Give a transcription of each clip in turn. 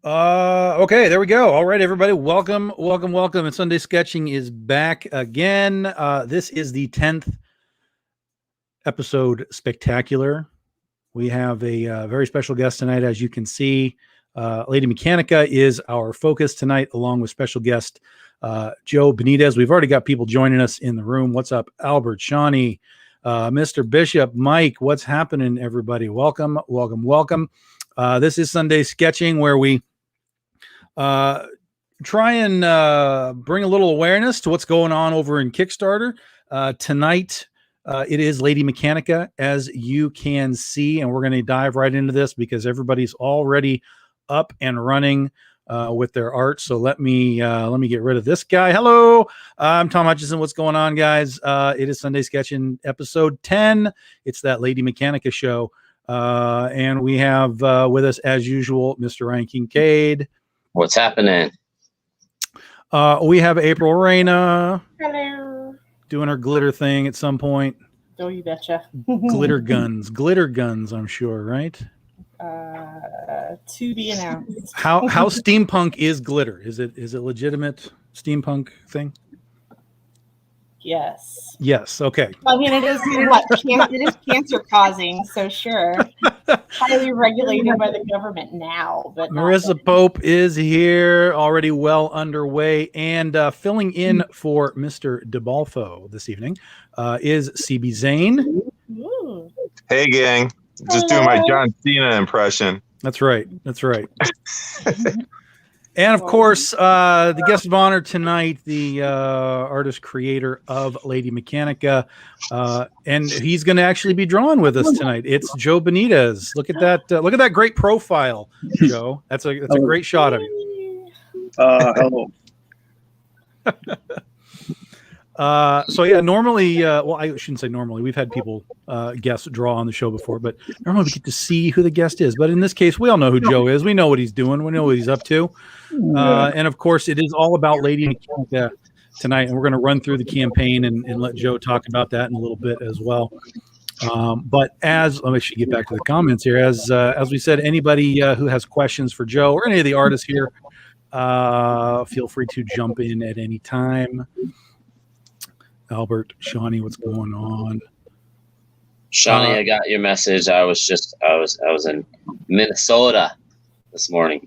Okay, there we go. All right, everybody. Welcome. And Sunday Sketching is back again. This is the 10th episode spectacular. We have a very special guest tonight, as you can see. Lady Mechanika is our focus tonight, along with special guest Joe Benitez. We've already got people joining us in the room. What's up, Albert, Shawnee, Mr. Bishop, Mike? What's happening, everybody? Welcome. This is Sunday Sketching, where we try and bring a little awareness to what's going on over in Kickstarter. Tonight, it is Lady Mechanika, as you can see, and we're going to dive right into this because everybody's already up and running with their art. So let me get rid of this guy. Hello, I'm Tom Hutchison. What's going on, guys? It is Sunday Sketching episode 10. It's that Lady Mechanika show, and we have with us, as usual, Mr. Ryan Kincaid. What's happening? We have April Reyna. Hello. Doing her glitter thing at some point. Oh, you betcha. Glitter guns, I'm sure, right? To be announced. How steampunk is glitter? Is it legitimate steampunk thing? Yes. Yes. Okay. I mean, it is it is cancer causing, so sure. Highly regulated by the government now, but Marissa Pope is here, already well underway, and filling in for Mr. DeBalfo this evening is CB Zane. Ooh. Hey, gang. Just doing my John Cena impression. That's right. And of course, the guest of honor tonight, the artist creator of Lady Mechanika, and he's going to actually be drawing with us tonight. It's Joe Benitez. Look at that! Look at that great profile, Joe. That's a great shot of you. Hello. So yeah, normally, well, I shouldn't say normally. We've had people guests draw on the show before, but normally we get to see who the guest is. But in this case, we all know who Joe is. We know what he's doing. We know what he's up to. And of course, it is all about Lady Mechanika tonight, and we're going to run through the campaign and let Joe talk about that in a little bit as well. But let me actually get back to the comments here. As we said, anybody who has questions for Joe or any of the artists here, feel free to jump in at any time. Albert, Shawnee, what's going on? Shawnee, I got your message. I was in Minnesota this morning.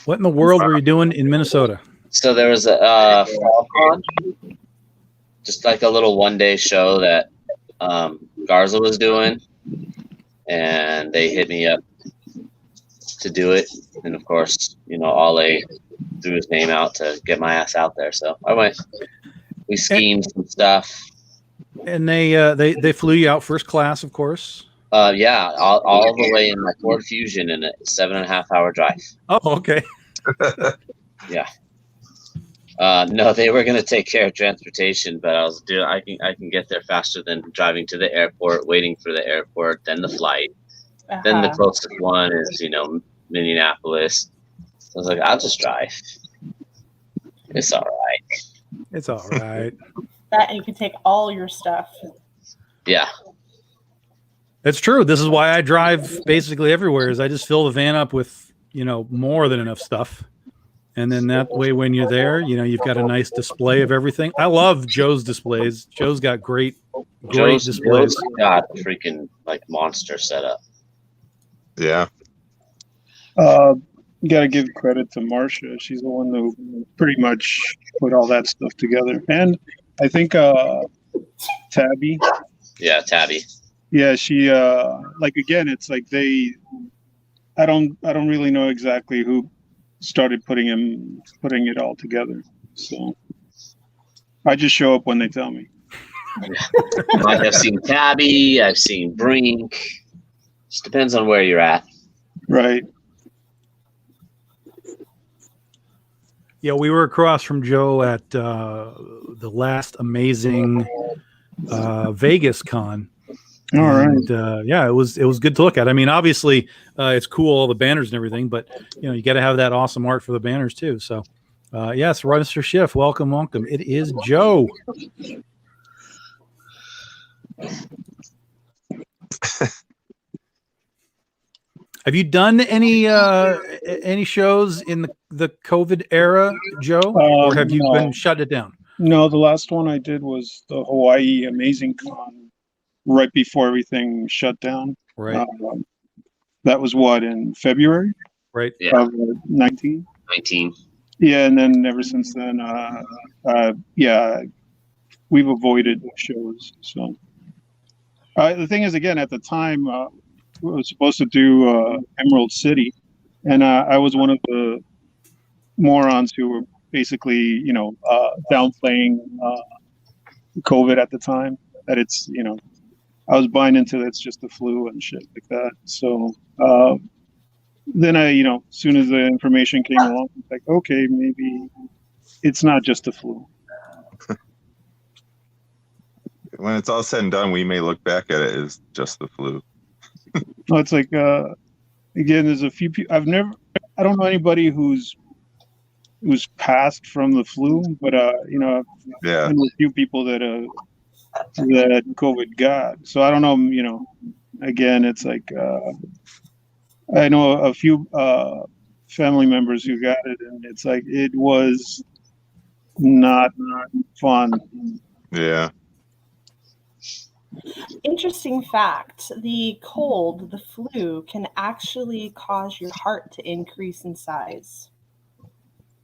What in the world were you doing in Minnesota? So there was a FallCon, just like a little one-day show that Garza was doing, and they hit me up to do it. And of course, Ale threw his name out to get my ass out there. So I went. We schemed some stuff. And they flew you out first class, of course. Yeah, all the way in my Ford Fusion in a 7.5-hour drive. Oh, okay. Yeah. No, they were gonna take care of transportation, but I can get there faster than driving to the airport, waiting for the airport, then the flight. Then the closest one is, Minneapolis. I was like, I'll just drive. It's all right. That, and you can take all your stuff. Yeah. It's true. This is why I drive basically everywhere, is I just fill the van up with, more than enough stuff. And then that way, when you're there, you've got a nice display of everything. I love Joe's displays. Joe's got great displays. Joe's got a freaking monster setup. Yeah. You got to give credit to Marcia. She's the one who pretty much put all that stuff together. And I think Tabby. Yeah, Tabby. Yeah, she again, it's like I don't really know exactly who started putting it all together. So I just show up when they tell me. I've seen Tabby, I've seen Brink. Just depends on where you're at. Right. Yeah, we were across from Joe at the last amazing Vegas con. All right. Yeah, it was good to look at. I mean, obviously, it's cool, all the banners and everything, but you got to have that awesome art for the banners too. So, yes, Mr. Schiff, welcome. It is Joe. Have you done any shows in the COVID era, Joe, or have you No. been shut it down? No, the last one I did was the Hawaii Amazing Con right before everything shut down. Right, That was what, in February right. Yeah, of 19? 19. Yeah, and then ever since then, yeah, we've avoided shows. So the thing is, again, at the time, we were supposed to do Emerald City, and I was one of the morons who were basically, downplaying COVID at the time. That it's, I was buying into that it's just the flu and shit like that. So then as soon as the information came along, it's like, okay, maybe it's not just the flu. When it's all said and done, we may look back at it as just the flu. No, it's like again, there's a few people I don't know anybody who's passed from the flu, but Yeah. I know a few people that COVID got. So I don't know, again, it's like I know a few family members who got it, and it's like it was not fun. Yeah. Interesting fact, the flu, can actually cause your heart to increase in size.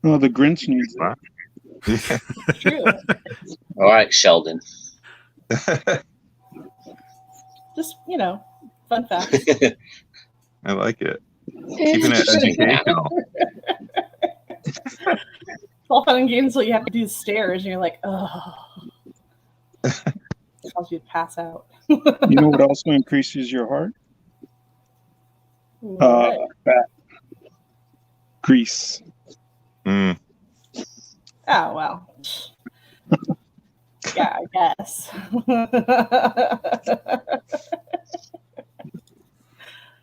Oh, the Grinch needs it. Wow. Yeah. True. All right, Sheldon. Just, fun fact. I like it. Keeping it educational. It's all fun and games until you have to do the stairs, and you're like, oh. It causes you to pass out. You know what also increases your heart? Fat. Grease. Mm. Oh, well. Yeah, I guess.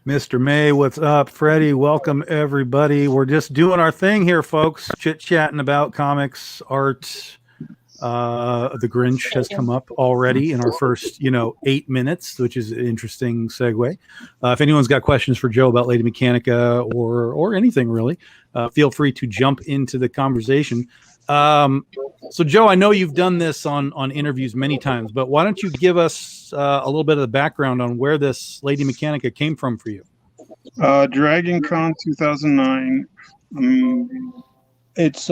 Mr. May, what's up? Freddie, welcome everybody. We're just doing our thing here, folks. Chit-chatting about comics, art. The Grinch has come up already in our first, 8 minutes, which is an interesting segue. If anyone's got questions for Joe about Lady Mechanika or anything really, feel free to jump into the conversation. So Joe, I know you've done this on interviews many times, but why don't you give us a little bit of the background on where this Lady Mechanika came from for you? Dragon Con 2009. It's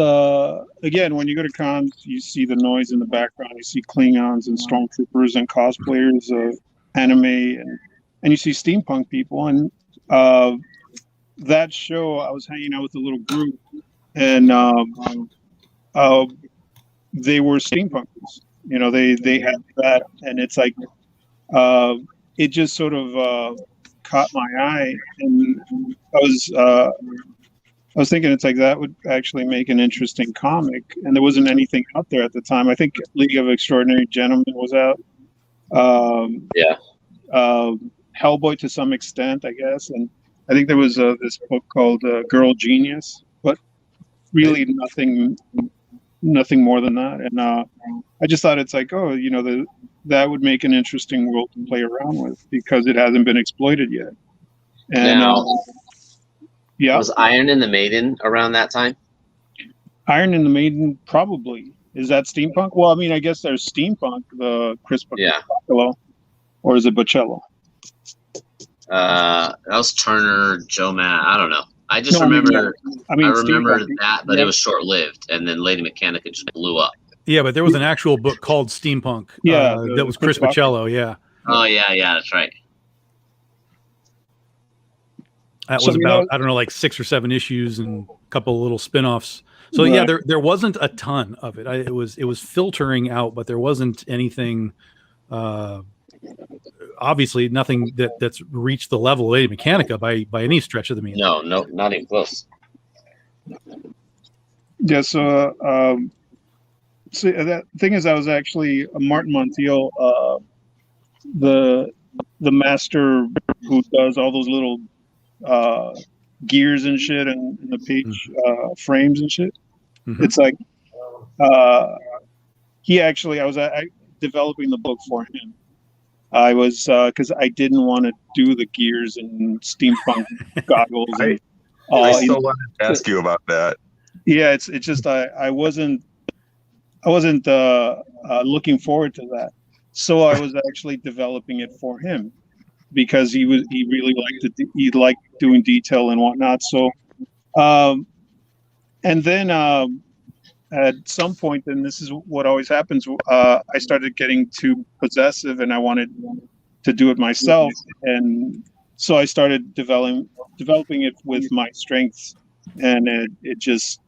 again, when you go to cons, you see the noise in the background. You see Klingons and stormtroopers and cosplayers of anime, and you see steampunk people. And that show, I was hanging out with a little group, and they were steampunkers. They had that, and it's like it just sort of caught my eye, and I was thinking it's like that would actually make an interesting comic, and there wasn't anything out there at the time. I think League of Extraordinary Gentlemen was out. Hellboy to some extent, I guess, and I think there was this book called Girl Genius, but really nothing more than that. And I just thought it's like, that would make an interesting world to play around with because it hasn't been exploited yet. And Now, yeah. was Iron and the Maiden around that time? Iron and the Maiden, probably. Is that steampunk? Well, I mean, I guess there's steampunk, the Chris Boccello, or is it Bocello? That was Turner, Joe Matt. I don't know. I just remember. I remember that, but it was short lived, and then Lady Mechanika just blew up. Yeah, but there was an actual book called Steampunk. That was Chris Boccello. Yeah. Oh yeah, that's right. That was about, I don't know, like 6 or 7 issues and a couple of little spin-offs. So yeah, there wasn't a ton of it. It was filtering out, but there wasn't anything. Obviously, nothing that's reached the level of Lady Mechanika by any stretch of the means. No, not even close. Yeah. So, that thing is, I was actually Martin Montiel, the master who does all those little gears and shit and the page frames and shit. Mm-hmm. It's like he actually, I was developing the book for him, I was because I didn't want to do the gears and steampunk goggles. And, I still wanted to ask you about that. yeah, it's just I wasn't looking forward to that, so I was actually developing it for him because he really liked doing detail and whatnot. So, and then at some point, and this is what always happens, I started getting too possessive, and I wanted to do it myself, and so I started developing it with my strengths, and it just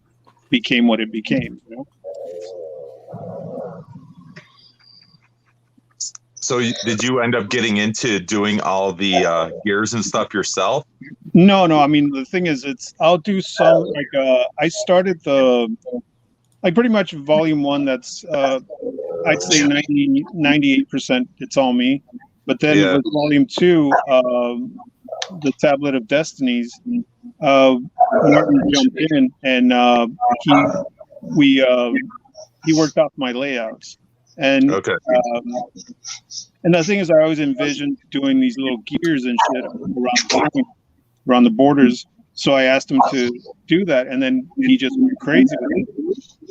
became what it became. You know? So did you end up getting into doing all the gears and stuff yourself? No. I mean, the thing is, I'll do some like I started pretty much volume 1. That's I'd say 98%. It's all me. But then with volume 2, the Tablet of Destinies, Martin jumped in and he worked off my layouts. And okay. And the thing is, I always envisioned doing these little gears and shit around the borders. So I asked him to do that, and then he just went crazy with it.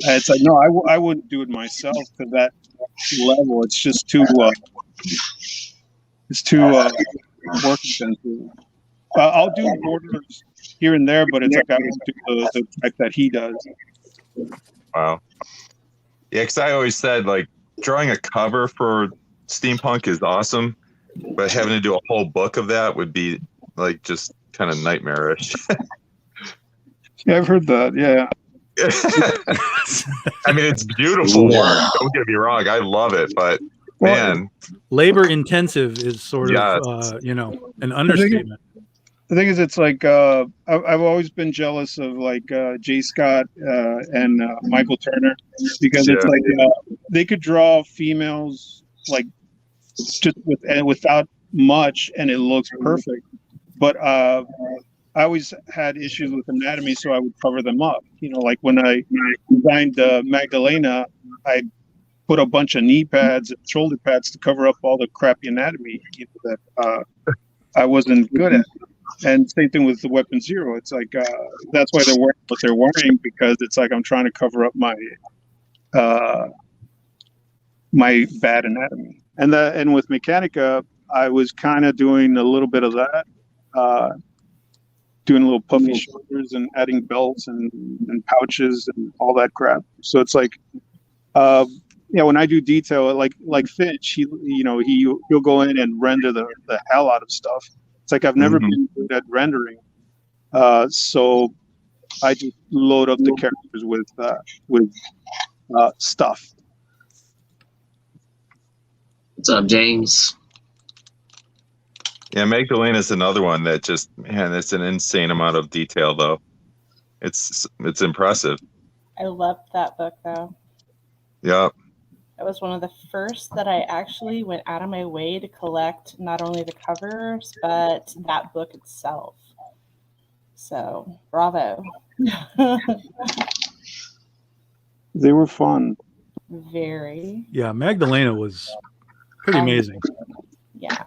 And it's like, no, I wouldn't do it myself to that level. It's just too work intensive. I'll do borders here and there, but it's like I won't do the type that he does. Wow. Yeah, because I always said like drawing a cover for steampunk is awesome, but having to do a whole book of that would be like just kind of nightmarish. Yeah, I've heard that. Yeah. I mean, it's beautiful work. Don't get me wrong. I love it, but man, labor intensive is sort of, an understatement. The thing is, it's like I've always been jealous of like Jay Scott and Michael Turner, because it's like they could draw females like just without much, and it looks perfect. But I always had issues with anatomy, so I would cover them up. You know, like when I designed Magdalena, I put a bunch of knee pads and shoulder pads to cover up all the crappy anatomy that I wasn't good at. And same thing with the Weapon Zero. It's like that's why they're wearing what they're wearing, because it's like I'm trying to cover up my my bad anatomy. And with Mechanika, I was kind of doing a little bit of that, doing little puffy shoulders and adding belts and pouches and all that crap. So it's like, when I do detail, like Fitch, he'll go in and render the hell out of stuff. It's like I've never been good at rendering, so I just load up the characters with stuff. What's up, James? Yeah, Magdalena's another one that just, man, it's an insane amount of detail though. It's impressive. I loved that book though. Yeah. It was one of the first that I actually went out of my way to collect, not only the covers, but that book itself. So, bravo. They were fun. Very. Yeah, Magdalena was pretty amazing. Yeah.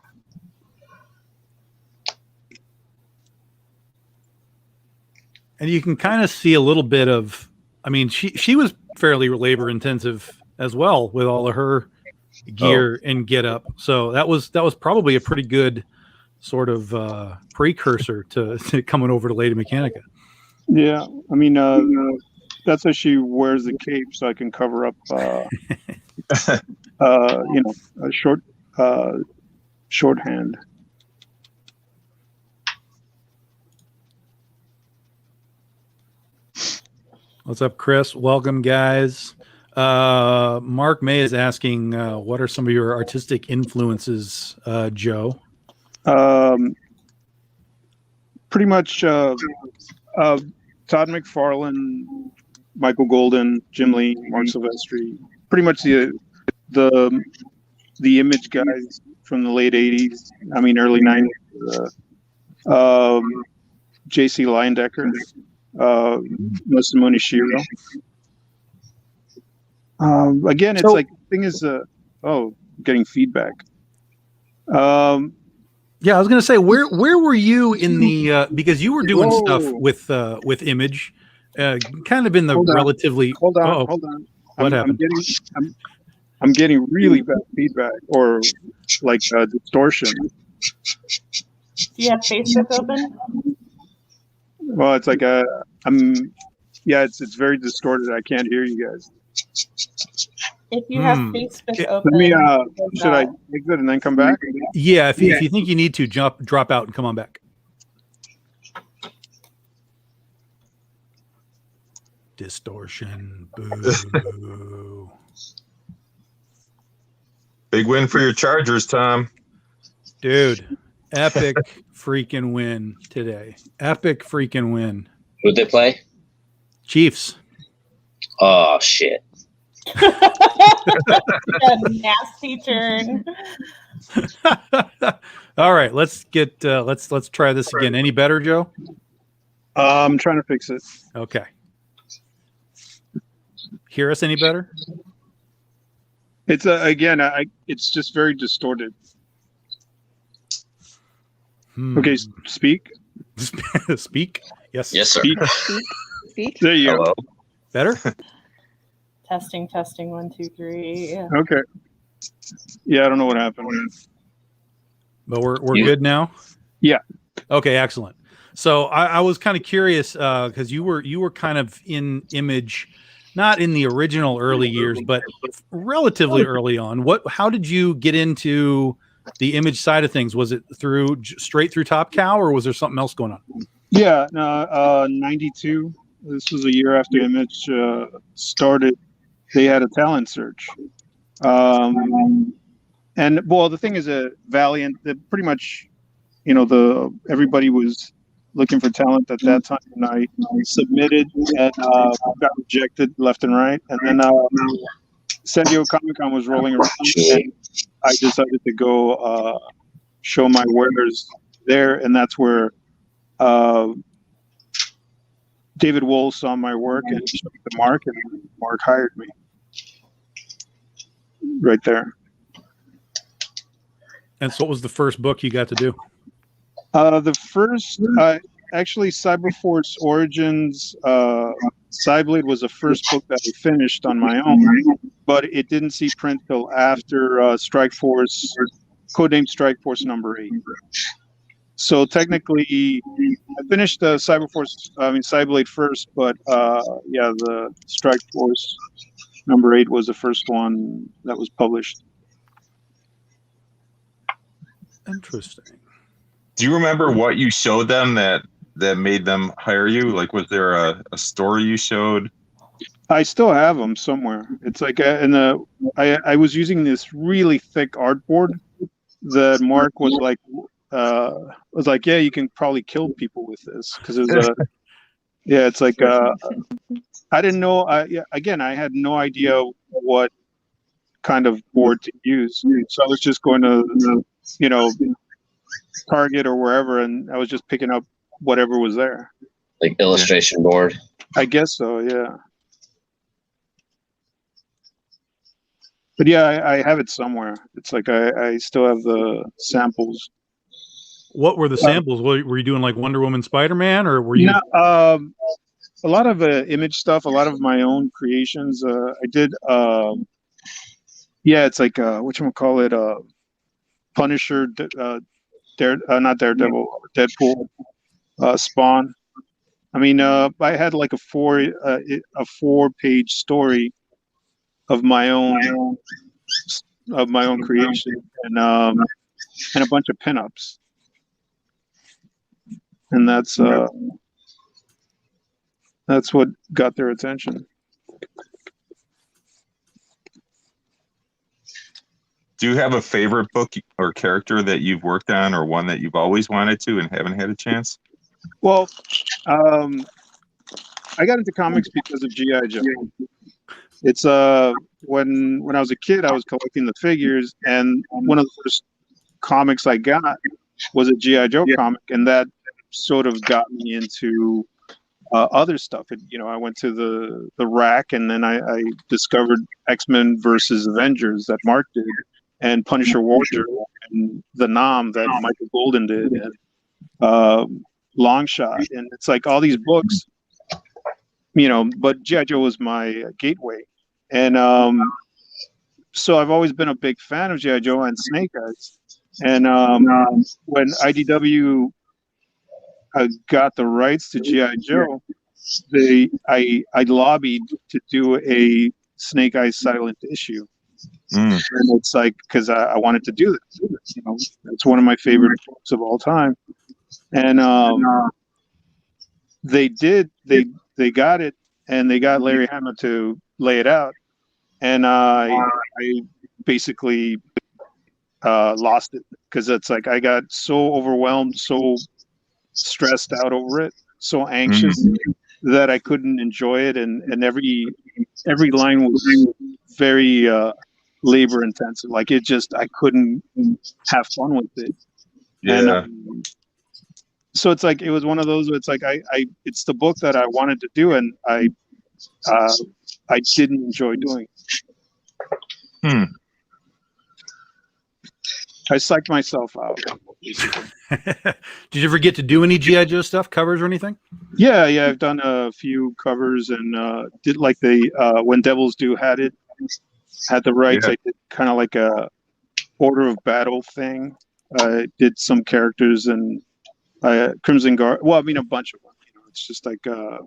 And you can kind of see a little bit of, I mean, she was fairly labor intensive as well with all of her gear and get up. So that was probably a pretty good sort of precursor to coming over to Lady Mechanika. Yeah, I mean, that's why she wears the cape, so I can cover up, a shorthand. What's up, Chris? Welcome, guys. Mark May is asking, what are some of your artistic influences, Joe? Pretty much Todd McFarlane, Michael Golden, Jim Lee, Mark Silvestri. Pretty much the image guys from the late '80s. I mean, early '90s. J.C. Leyendecker, Masamune Shiro. Again, it's like the thing is, getting feedback. Yeah, I was gonna say where were you in the because you were doing stuff Whoa. with Image, kind of in the Hold on. relatively. Hold on, Uh-oh, hold on. what happened? I'm getting really bad feedback or like distortion. Do you have Facebook open? Well, it's like it's very distorted. I can't hear you guys. If you have Facebook Yeah, open, Let me go should I back. exit and then come back? Yeah, if you think you need to drop out and come on back. Distortion. Boo. Big win for your Chargers, Tom. Dude, epic freaking win today. Epic freaking win. Who'd they play? Chiefs. Oh shit! A nasty turn. All right, let's get let's try this again. Any better, Joe? I'm trying to fix it. Okay. Hear us any better? It's again, it's just very distorted. Okay, speak. Speak. Yes. Yes, sir. Speak. There you Hello. go. Better? Testing. 1, 2, 3. Yeah. Okay. Yeah, I don't know what happened. But we're good now? Yeah. Okay, excellent. So I was kind of curious because you were kind of in Image, not in the original early years, but relatively early on. How did you get into the Image side of things? Was it straight through Top Cow, or was there something else going on? Yeah, 92. This was a year after Image started. They had a talent search. And well, the thing is, Valiant, pretty much, everybody was looking for talent at that time, and I submitted and got rejected left and right. And then San Diego Comic-Con was rolling around, and I decided to go show my wares there, and that's where David Wohl saw my work and showed it to Mark, and Mark hired me right there. And so what was the first book you got to do? The first, actually, Cyberforce Origins, Cyblade was the first book that I finished on my own, but it didn't see print till after Strike Force, codenamed Strike Force #8. So technically, I finished Cyblade first, but the Strike Force #8 was the first one that was published. Interesting. Do you remember what you showed them that made them hire you? Like, was there a story you showed? I still have them somewhere. It's like I was using this really thick artboard that Mark was like, yeah, you can probably kill people with this, because it was it's like I didn't know. I had no idea what kind of board to use, so I was just going to Target or wherever, and I was just picking up whatever was there. Like illustration board. I guess so, yeah. But yeah, I have it somewhere. It's like I still have the samples. What were the samples? Were you doing like Wonder Woman, Spider-Man, or were you? No, a lot of Image stuff, a lot of my own creations. I did. It's like whatchamacallit, Punisher, not Daredevil, Deadpool, Spawn. I mean, I had like a 4-page story of my own creation, and a bunch of pinups, and that's what got their attention. Do you have a favorite book or character that you've worked on, or one that you've always wanted to and haven't had a chance? Well, I got into comics because of G.I. Joe. It's when I was a kid, I was collecting the figures, and one of the first comics I got was a G.I. Joe comic, and that sort of got me into other stuff. I went to the rack, and then I discovered X-Men versus Avengers that Mark did, and Punisher Warrior and the Nom that Michael Golden did, and Longshot, and it's like all these books, but G.I. Joe was my gateway, and so I've always been a big fan of G.I. Joe and Snake Eyes, and when IDW got the rights to G.I. Joe, I lobbied to do a Snake Eyes silent issue. And it's like, because I wanted to do this, it's one of my favorite books of all time. And they got it, and they got Larry Hama to lay it out, and I basically lost it, because it's like I got so overwhelmed, so stressed out over it, so anxious that I couldn't enjoy it, and every line was very labor intensive. Like I couldn't have fun with it. Yeah. And so it's like, it was one of those where it's like it's the book that I wanted to do, and I didn't enjoy doing it. I psyched myself out. Did you ever get to do any G.I. Joe stuff, covers or anything? Yeah, I've done a few covers, and did like when Devil's Due had the rights. Yeah. I did kind of like a Order of Battle thing. I did some characters, and Crimson Guard. Well, I mean, a bunch of them. It's just like a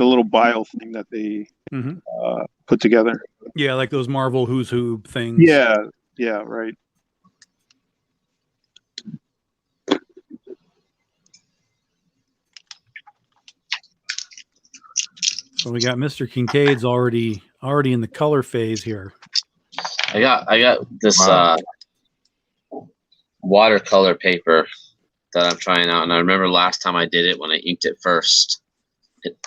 little bio thing that they put together. Yeah, like those Marvel Who's Who things. Yeah, right. So we got Mr. Kincaid's already in the color phase here. I got this watercolor paper that I'm trying out, and I remember last time I did it, when I inked it first,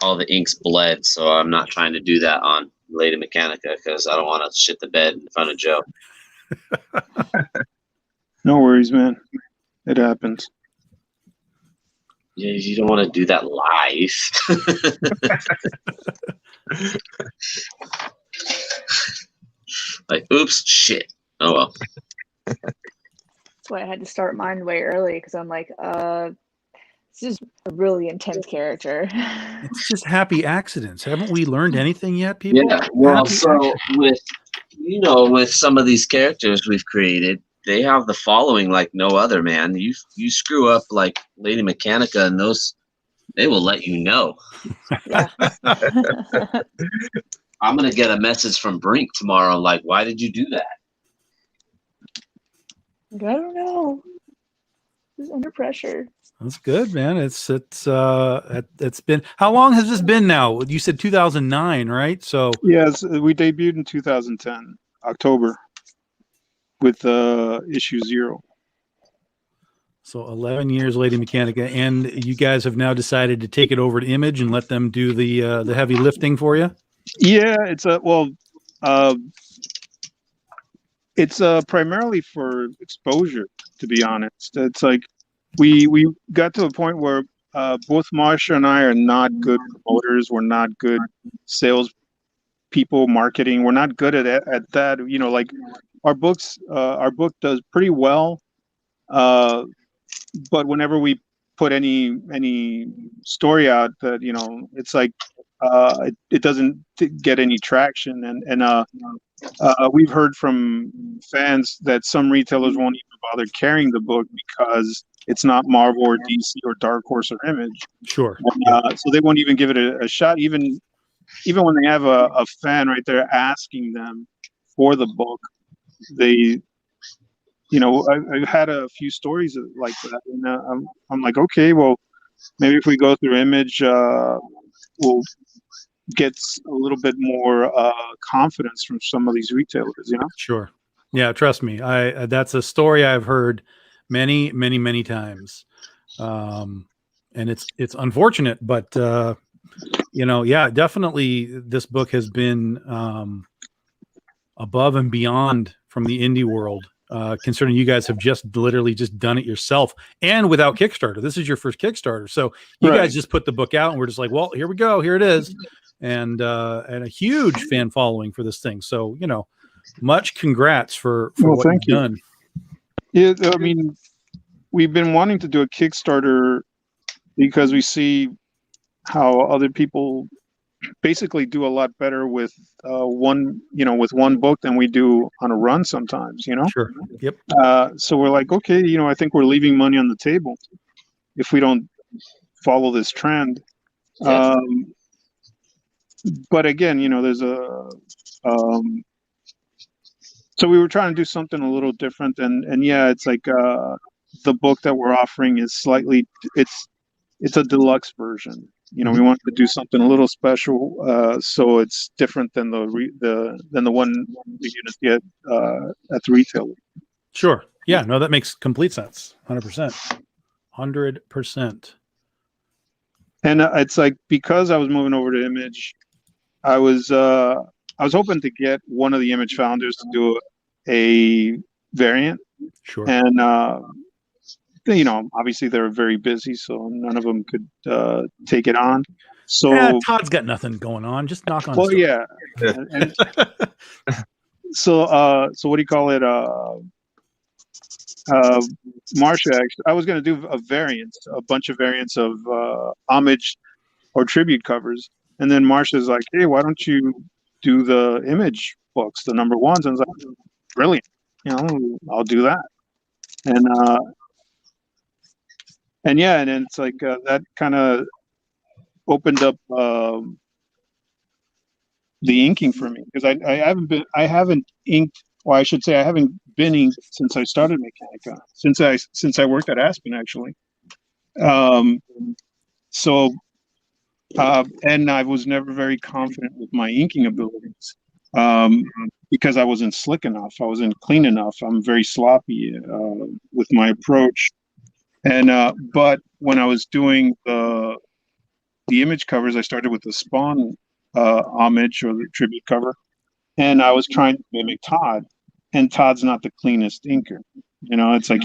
all the inks bled, so I'm not trying to do that on Lady Mechanika, because I don't want to shit the bed in front of Joe. No worries, man. It happens. Yeah, you don't want to do that live. Like, oops, shit. Oh well. That's why I had to start mine way early, because I'm like, this is a really intense character. It's just happy accidents. Haven't we learned anything yet, people? Yeah, well, so with some of these characters we've created, they have the following like no other, man. You screw up like Lady Mechanika, and those, they will let you know. Yeah. I'm gonna get a message from Brink tomorrow, like, why did you do that? I don't know. Just under pressure. That's good, man. It's been, how long has this been now? You said 2009, right? So Yes, we debuted in 2010, October, with issue 0. So 11 years, Lady Mechanika, and you guys have now decided to take it over to Image and let them do the heavy lifting for you. Yeah, it's primarily for exposure, to be honest. It's like we got to a point where both Marsha and I are not good promoters. We're not good sales people, marketing. We're not good at that. Like our book does pretty well, but whenever we put any story out that it's like it doesn't get any traction, and we've heard from fans that some retailers won't even bother carrying the book because it's not Marvel or DC or Dark Horse or Image. Sure. So they won't even give it a shot, even when they have a fan right there asking them for the book. They, I've had a few stories like that, and I'm like, okay, well, maybe if we go through Image, we'll get a little bit more confidence from some of these retailers, Sure. Yeah, trust me. That's a story I've heard many, many, many times. And it's unfortunate, but yeah, definitely this book has been above and beyond from the indie world, considering you guys have literally just done it yourself and without Kickstarter. This is your first Kickstarter. So you guys just put the book out and we're just like, well, here we go. Here it is. And a huge fan following for this thing. So, much congrats for Well, what thank you've you. done. Yeah, I mean, we've been wanting to do a Kickstarter because we see how other people basically do a lot better with with one book than we do on a run sometimes, Sure. Yep. So we're like, okay, I think we're leaving money on the table if we don't follow this trend. Yes. But again, there's so we were trying to do something a little different, and yeah, it's like the book that we're offering is slightly, it's a deluxe version. We wanted to do something a little special, so it's different than the one that you just get at the retailer. Sure. Yeah. No, that makes complete sense. 100%. 100%. And it's like, because I was moving over to Image, I was hoping to get one of the Image founders to do a variant, Sure. and obviously they're very busy, so none of them could take it on. So Todd's got nothing going on. Just knock on. well, his door. yeah. And so what do you call it? Marsha, actually, I was going to do a bunch of variants of homage or tribute covers, and then Marsha's like, "Hey, why don't you do the Image books, the number ones?" And I was like, "Brilliant, I'll do that." And yeah, and then it's like that kind of opened up the inking for me, because I haven't inked. Well, I should say I haven't been inked since I started Mechanika, since I worked at Aspen, actually. And I was never very confident with my inking abilities, because I wasn't slick enough. I wasn't clean enough. I'm very sloppy with my approach. And but when I was doing the Image covers, I started with the Spawn homage, or the tribute cover, and I was trying to mimic Todd, and Todd's not the cleanest inker. It's like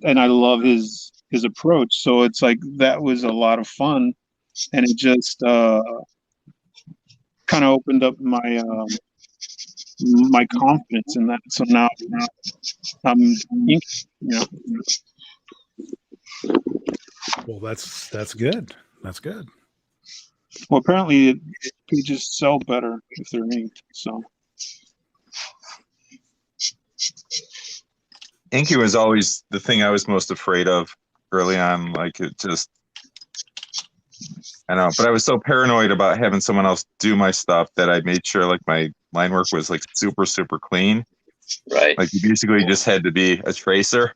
and I love his approach. So it's like that was a lot of fun, and it just kind of opened up my my confidence in that. So now I'm inking, Well, that's good. That's good. Well, apparently pages sell better if they're inked. So Inking was always the thing I was most afraid of early on. Like, it just, I don't know, but I was so paranoid about having someone else do my stuff that I made sure like my line work was like super, super clean. Right. Like, you basically just had to be a tracer.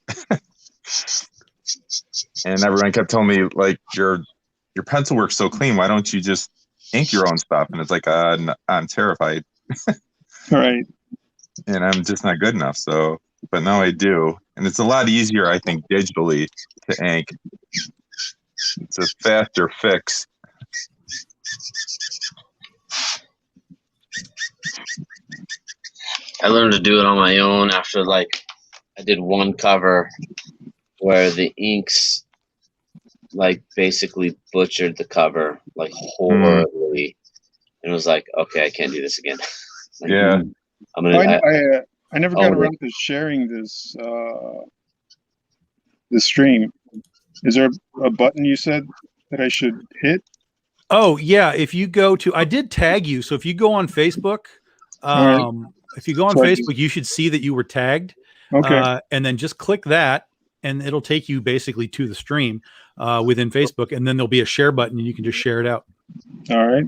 And everyone kept telling me, like, your pencil work's so clean, why don't you just ink your own stuff? And it's like, I'm terrified. right. And I'm just not good enough. So, but now I do. And it's a lot easier, I think, digitally to ink. It's a faster fix. I learned to do it on my own after, like, I did one cover where the inks, like, basically butchered the cover, like, horribly. And it was like, okay, I can't do this again. Like, Yeah. I'm gonna. I never got around to sharing this this stream. Is there a button you said that I should hit? Oh yeah, if you go to, I did tag you. So if you go on Facebook, if you go on Facebook, you should see that you were tagged. Okay. And then just click that, and it'll take you basically to the stream within Facebook, and then there'll be a share button, and you can just share it out. All right.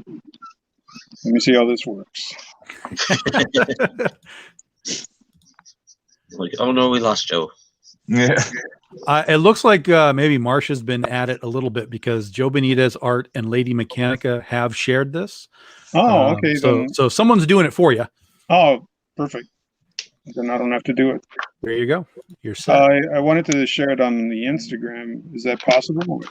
Let me see how this works. Like, oh no, we lost Joe. Yeah. It looks like maybe Marsha's been at it a little bit, because Joe Benitez Art and Lady Mechanika have shared this. Oh, okay. So someone's doing it for you. Oh, perfect. Then I don't have to do it. There you go. You're set. I wanted to share it on the Instagram. Is that possible?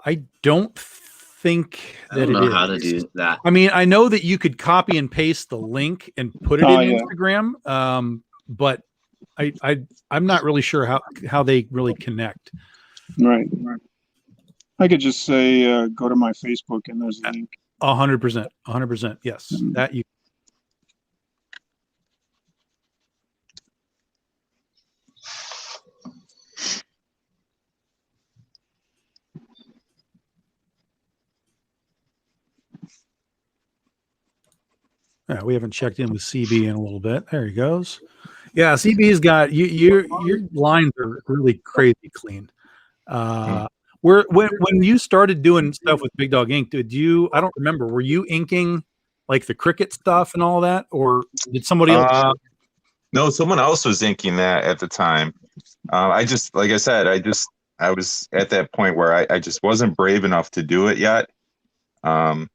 I don't think that I don't know it is. how to do that. I mean, I know that you could copy and paste the link and put it in Instagram, but I'm not really sure how they really connect. Right. I could just say go to my Facebook and there's a link. 100%. 100%. Yes. That you. Yeah, we haven't checked in with CB in a little bit. There he goes. Yeah, CB's got your lines are really crazy clean. When you started doing stuff with Big Dog Ink, did you? I don't remember. Were you inking like the cricket stuff and all that, or did somebody else? No, someone else was inking that at the time. I just, like I said, I was at that point where I just wasn't brave enough to do it yet. But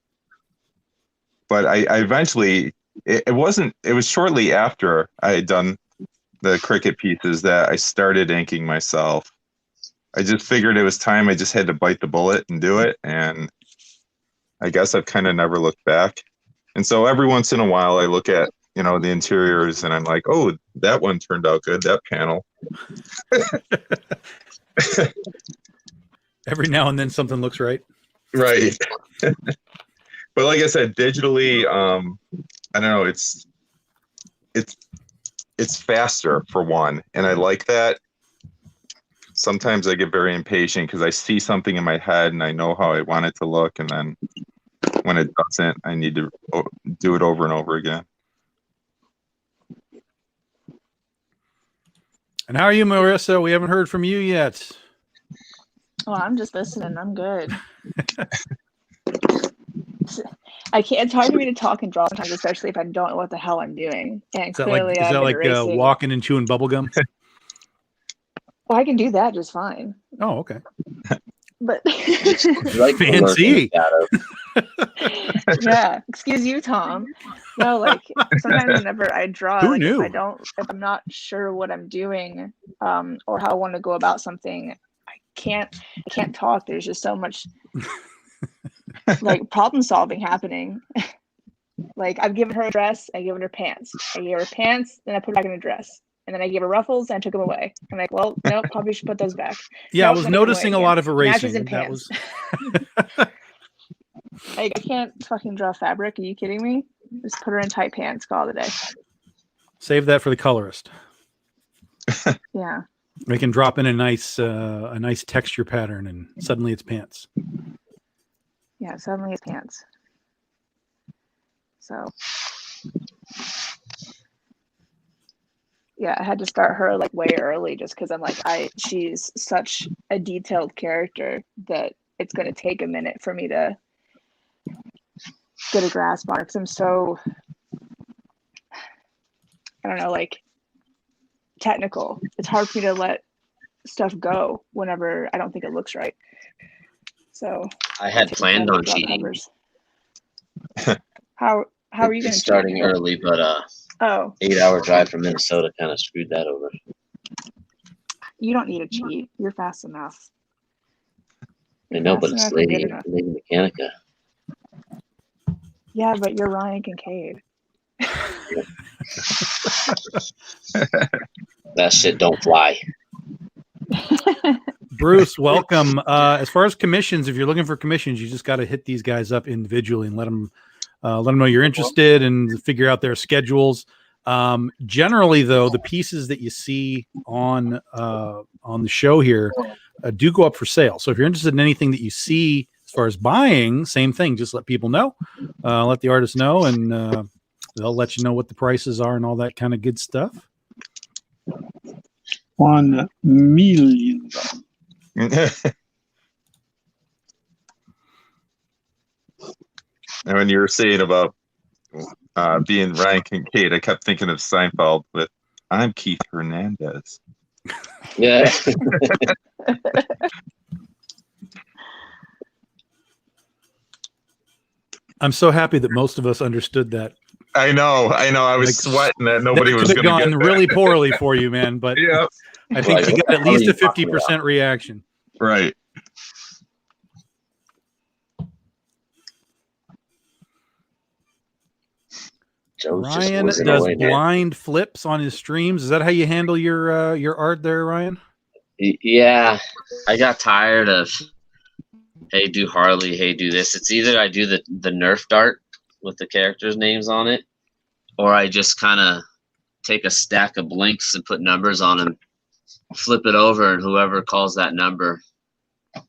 I eventually, it was shortly after I had done the cricket pieces that I started inking myself. I just figured it was time. I just had to bite the bullet and do it. And I guess I've kind of never looked back. And so every once in a while I look at, the interiors and I'm like, oh, that one turned out good. That panel. Every now and then something looks right. Right. But like I said, digitally, I don't know, it's faster for one. And I like that. Sometimes I get very impatient because I see something in my head and I know how I want it to look. And then when it doesn't, I need to do it over and over again. And how are you, Marissa? We haven't heard from you yet. Oh, I'm just listening. I'm good. I can't. It's hard for me to talk and draw sometimes, especially if I don't know what the hell I'm doing. And Is that clearly, like, I've been erasing. walking and chewing bubble gum? Well, I can do that just fine. Oh, okay. But Like fancy. Yeah. Excuse you, Tom. No, like sometimes whenever I draw, Who like knew? if I'm not sure what I'm doing, or how I want to go about something, I can't talk. There's just so much like problem solving happening. Like I've given her a dress, I given her pants. I gave her pants, then I put her back in a dress. And then I gave her ruffles and I took them away. I'm like, well, no, probably should put those back. Yeah, Nope, I was put them away noticing a again. lot of erasing. Matches and That pants. was Like, I can't fucking draw fabric. Are you kidding me? Just put her in tight pants, call it a day. save that for the colorist. Yeah. They can drop in a nice texture pattern, and suddenly it's pants. Yeah, suddenly it's pants. So yeah, I had to start her like way early just because I'm like, she's such a detailed character that it's gonna take a minute for me to get a grasp on her because I'm so, I don't know, like technical. It's hard for me to let stuff go whenever I don't think it looks right. So I had planned on cheating. How are you going to starting early, but 8-hour drive from Minnesota kind of screwed that over. You don't need to cheat. You're fast enough. I know, but it's Lady Mechanika. Yeah, but you're Ryan Kincaid. That shit don't fly. Bruce, welcome. As far as commissions, if you're looking for commissions, you just got to hit these guys up individually and let them know you're interested and figure out their schedules. Generally, though, the pieces that you see on the show here do go up for sale. So if you're interested in anything that you see as far as buying, same thing. Just let people know, let the artists know, and they'll let you know what the prices are and all that kind of good stuff. 1 million. And when you were saying about being Ryan Kincaid, I kept thinking of Seinfeld with I'm Keith Hernandez. Yeah. I'm so happy that most of us understood that. I know. I was sweating that nobody was going to gone get really poorly for you, man. But yeah, I think you got at least a 50% reaction. right. Ryan does blind flips on his streams. Is that how you handle your art there, Ryan? Yeah, I got tired of hey do Harley, hey do this. It's either I do the Nerf dart with the characters' names on it, or I just kind of take a stack of blinks and put numbers on them, flip it over, and whoever calls that number,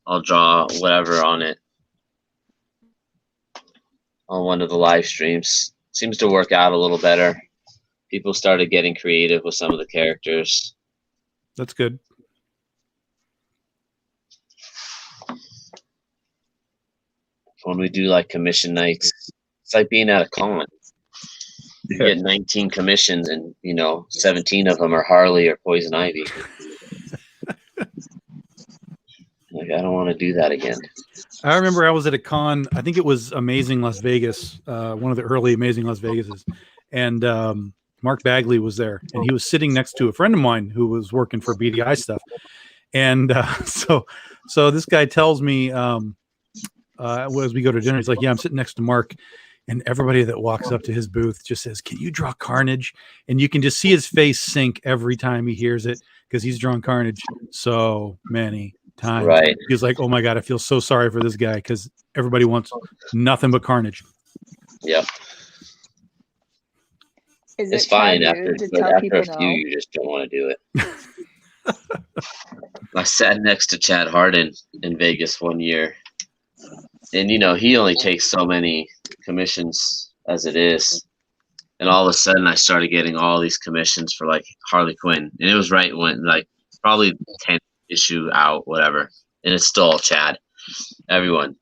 I'll draw whatever on it on one of the live streams. seems to work out a little better. People started getting creative with some of the characters. That's good. When we do like commission nights, it's like being at a con. You get 19 commissions, and 17 of them are Harley or Poison Ivy. Like, I don't want to do that again. I remember I was at a con. I think it was Amazing Las Vegas, one of the early Amazing Las Vegases, and Mark Bagley was there, and he was sitting next to a friend of mine who was working for BDI stuff. And so this guy tells me, as we go to dinner, he's like, "Yeah, I'm sitting next to Mark." And everybody that walks up to his booth just says, "Can you draw Carnage?" And you can just see his face sink every time he hears it, because he's drawn Carnage so many times. Right. He's like, "Oh my God, I feel so sorry for this guy, because everybody wants nothing but Carnage." Yep. Is It's it fine taboo after to tell people a few, no? you just don't want to do it. I sat next to Chad Harden in Vegas one year, and he only takes so many commissions as it is, and all of a sudden I started getting all these commissions for like Harley Quinn, and it was right when like probably 10th issue out, whatever, and it's still all Chad. Everyone,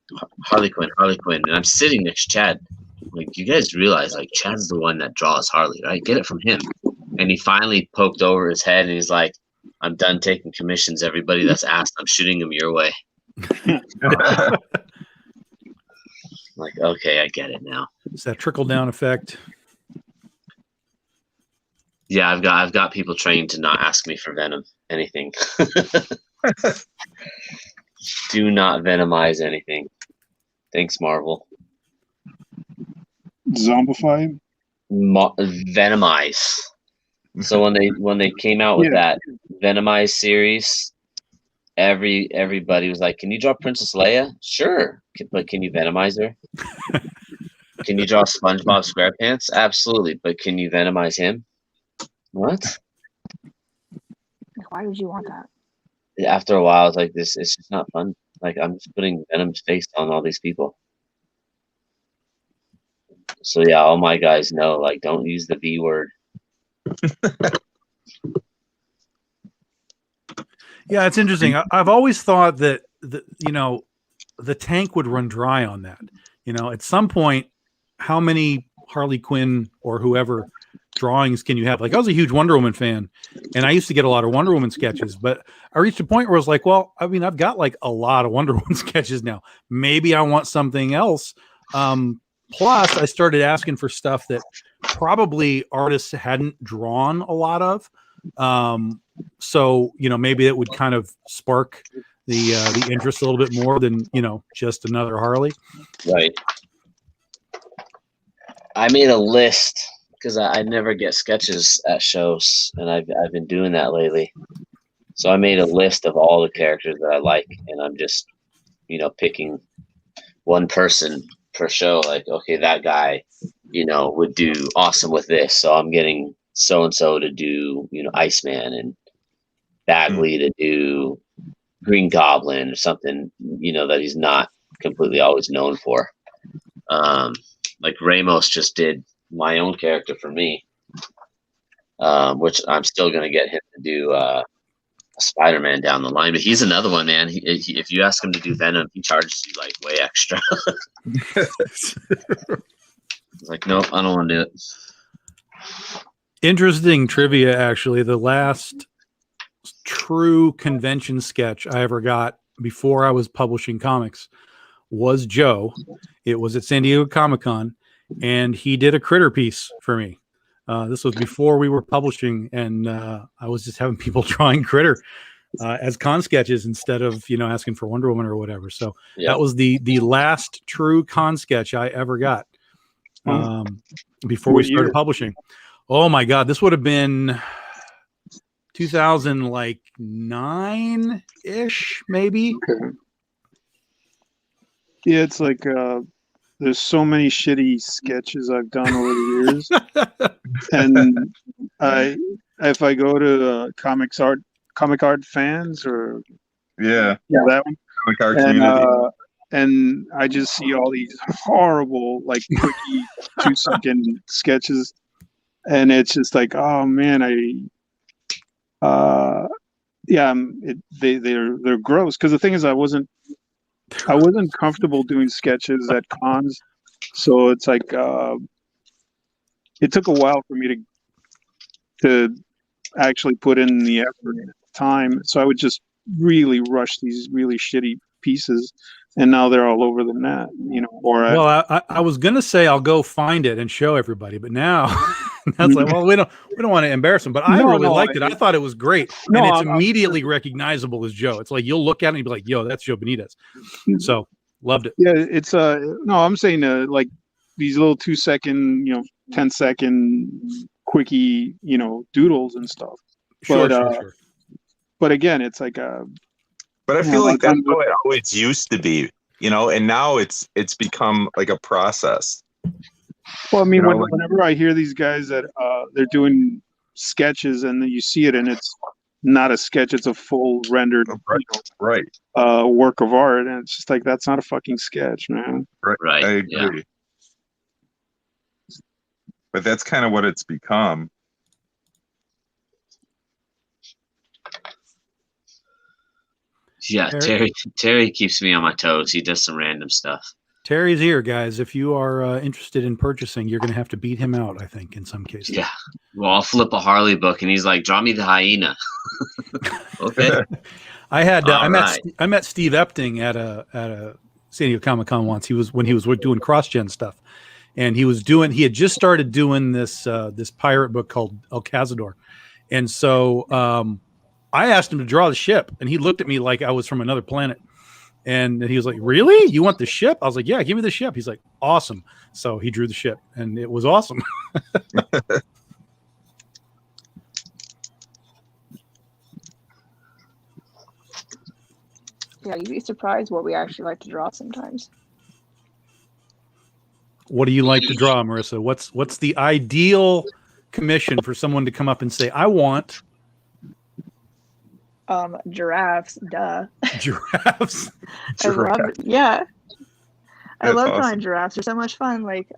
Harley Quinn, and I'm sitting next to Chad. Like, you guys realize, like, Chad's the one that draws Harley, right? Get it from him. And he finally poked over his head, and he's like, "I'm done taking commissions. Everybody that's asked, I'm shooting them your way." Like, okay, I get it now. It's that trickle down effect. Yeah, I've got people trained to not ask me for Venom anything. Do not Venomize anything. Thanks, Marvel. Zombify? Venomize. So when they came out with that Venomize series, everybody was like, "Can you draw Princess Leia?" Sure, but can you Venomize her? Can you draw SpongeBob SquarePants? Absolutely, but can you Venomize him? What? Like, why would you want that? After a while, I was like, this is just not fun. Like, I'm just putting Venom's face on all these people. So yeah, all my guys know, like, don't use the V word. Yeah, it's interesting. I've always thought that the tank would run dry on that. At some point, how many Harley Quinn or whoever drawings can you have? Like, I was a huge Wonder Woman fan, and I used to get a lot of Wonder Woman sketches, but I reached a point where I was like, well, I mean, I've got like a lot of Wonder Woman sketches now. Maybe I want something else. Plus, I started asking for stuff that probably artists hadn't drawn a lot of. So, maybe it would kind of spark the interest a little bit more than, just another Harley. Right. I made a list because I never get sketches at shows, and I've been doing that lately. So I made a list of all the characters that I like, and I'm just, picking one person per show. Like, okay, that guy, would do awesome with this. So I'm getting so-and-so to do, Iceman, and Bagley to do Green Goblin or something, that he's not completely always known for. Like Ramos just did my own character for me, which I'm still going to get him to do Spider-Man down the line. But he's another one, man. If you ask him to do Venom, he charges you like way extra. He's like, nope, I don't want to do it. Interesting trivia, actually. The last true convention sketch I ever got before I was publishing comics was Joe. It was at San Diego Comic-Con, and he did a critter piece for me. This was before we were publishing, and I was just having people drawing critter as con sketches instead of asking for Wonder Woman or whatever. So that was the last true con sketch I ever got before we started publishing. Oh my God, this would have been 2009 ish, maybe. Okay. Yeah, it's like there's so many shitty sketches I've done over the years, and if I go to comic art fans or Yeah, that one, like our and community. and I just see all these horrible, like quickie 2-second sketches, and it's just like, oh man, they're gross. Because the thing is, I wasn't comfortable doing sketches at cons, so it's like it took a while for me to actually put in the effort and time. So I would just really rush these really shitty pieces, and now they're all over the net, Well, I was gonna say I'll go find it and show everybody, but now that's like, well, we don't want to embarrass them. But I really liked it. I thought it was great, and it's immediately recognizable as Joe. It's like you'll look at it and be like, "Yo, that's Joe Benitez." So loved it. Yeah, it's no, I'm saying like these little 2-second, 10-second quickie, doodles and stuff. Sure. But again, it's like But I feel like that's how it always used to be, and now it's become like a process. Well, I mean, whenever I hear these guys that they're doing sketches and then you see it and it's not a sketch, it's a full rendered work of art, and it's just like, that's not a fucking sketch, man. Right. I agree. Yeah. But that's kind of what it's become. Yeah, Terry keeps me on my toes. He does some random stuff. Terry's here, guys. If you are interested in purchasing, you're going to have to beat him out, I think, in some cases. Yeah. Well, I'll flip a Harley book, and he's like, "Draw me the hyena." Okay. I met Steve Epting at a San Diego Comic-Con once. When he was doing cross-gen stuff, and he had just started doing this pirate book called El Cazador, and so I asked him to draw the ship, and he looked at me like I was from another planet. And he was like, "Really? You want the ship?" I was like, "Yeah, give me the ship." He's like, "Awesome." So he drew the ship, and it was awesome. Yeah, you'd be surprised what we actually like to draw sometimes. What do you like to draw, Marissa? What's the ideal commission for someone to come up and say, "I want giraffes, duh." Giraffes. I love it. Yeah. I That's love awesome. drawing giraffes. They're so much fun. Like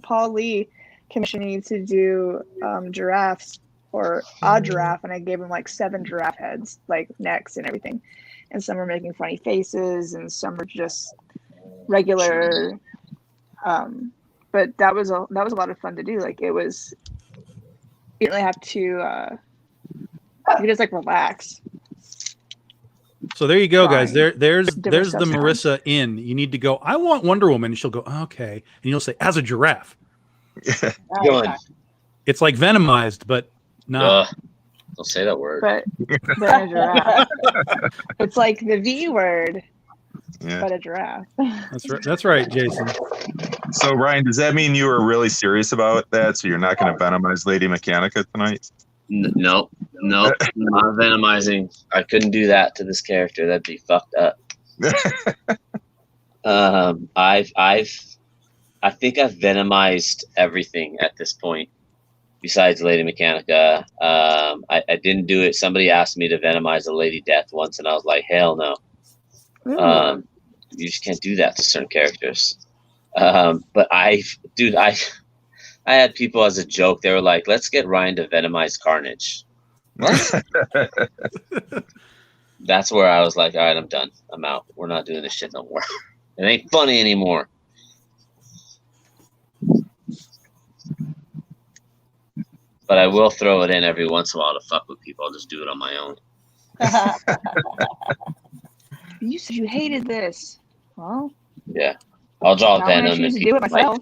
Paul Lee commissioned me to do giraffes, or a giraffe, and I gave him like 7 giraffe heads, like necks and everything. And some are making funny faces, and some are just regular. But that was a lot of fun to do. Like, it was, you didn't really have to you could just like relax. So there you go, guys. There's the stuff Marissa in. You need to go, "I want Wonder Woman," and she'll go, "Okay," and you'll say, "As a giraffe." Good. It's like Venomized, but not. Don't say that word. But a giraffe. It's like the V word, but a giraffe. That's right, Jason. So, Ryan, does that mean you were really serious about that? So you're not going to venomize Lady Mechanika tonight? Nope. Not venomizing. I couldn't do that to this character. That'd be fucked up. I think I've venomized everything at this point, besides Lady Mechanika. I didn't do it. Somebody asked me to venomize a Lady Death once, and I was like, hell no. You just can't do that to certain characters. But I had people as a joke. They were like, "Let's get Ryan to venomize Carnage." What? That's where I was like, all right, I'm done. I'm out. We're not doing this shit no more. It ain't funny anymore. But I will throw it in every once in a while to fuck with people. I'll just do it on my own. You said you hated this. Well, yeah. I'll draw now Venom. I choose to do it myself.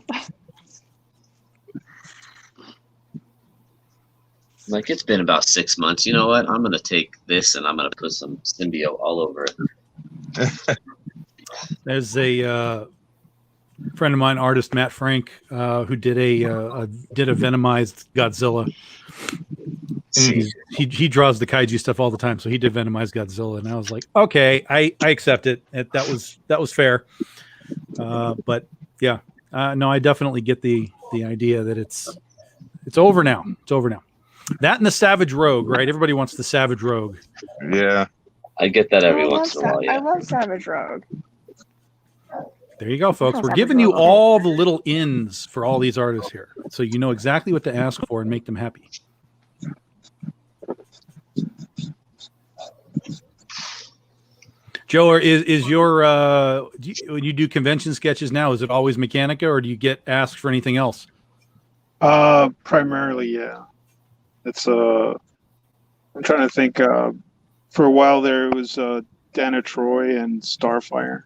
Like, it's been about 6 months. You know what? I'm going to take this and I'm going to put some symbiote all over it. There's a friend of mine, artist Matt Frank, who did a venomized Godzilla. And he draws the kaiju stuff all the time, so he did venomized Godzilla, and I was like, okay, I accept it. That was fair. But yeah, no, I definitely get the idea that it's over now. It's over now. That and the Savage Rogue, right? Everybody wants the Savage Rogue. Yeah. I get that every once in a while. Yeah. I love Savage Rogue. There you go, folks. Sounds We're like giving a you good all the little ins for all these artists here, so you know exactly what to ask for and make them happy. Joe, is your when you do convention sketches now, is it always Mechanica, or do you get asked for anything else? Primarily, yeah. It's I'm trying to think. For a while there, it was Dana Troy and Starfire.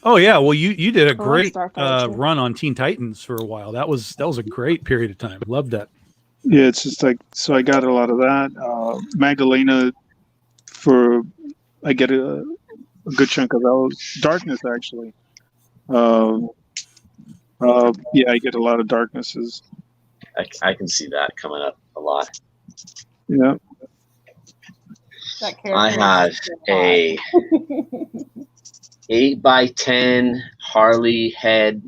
Oh yeah, well you did a I love great Starfire, too. run on Teen Titans for a while. That was a great period of time. Loved that. Yeah, it's just like, so I got a lot of that. Magdalena, I get a good chunk of those. Darkness, actually. Yeah, I get a lot of darknesses. I can see that coming up a lot. Yeah. That I character have is so a hot. 8x10 Harley head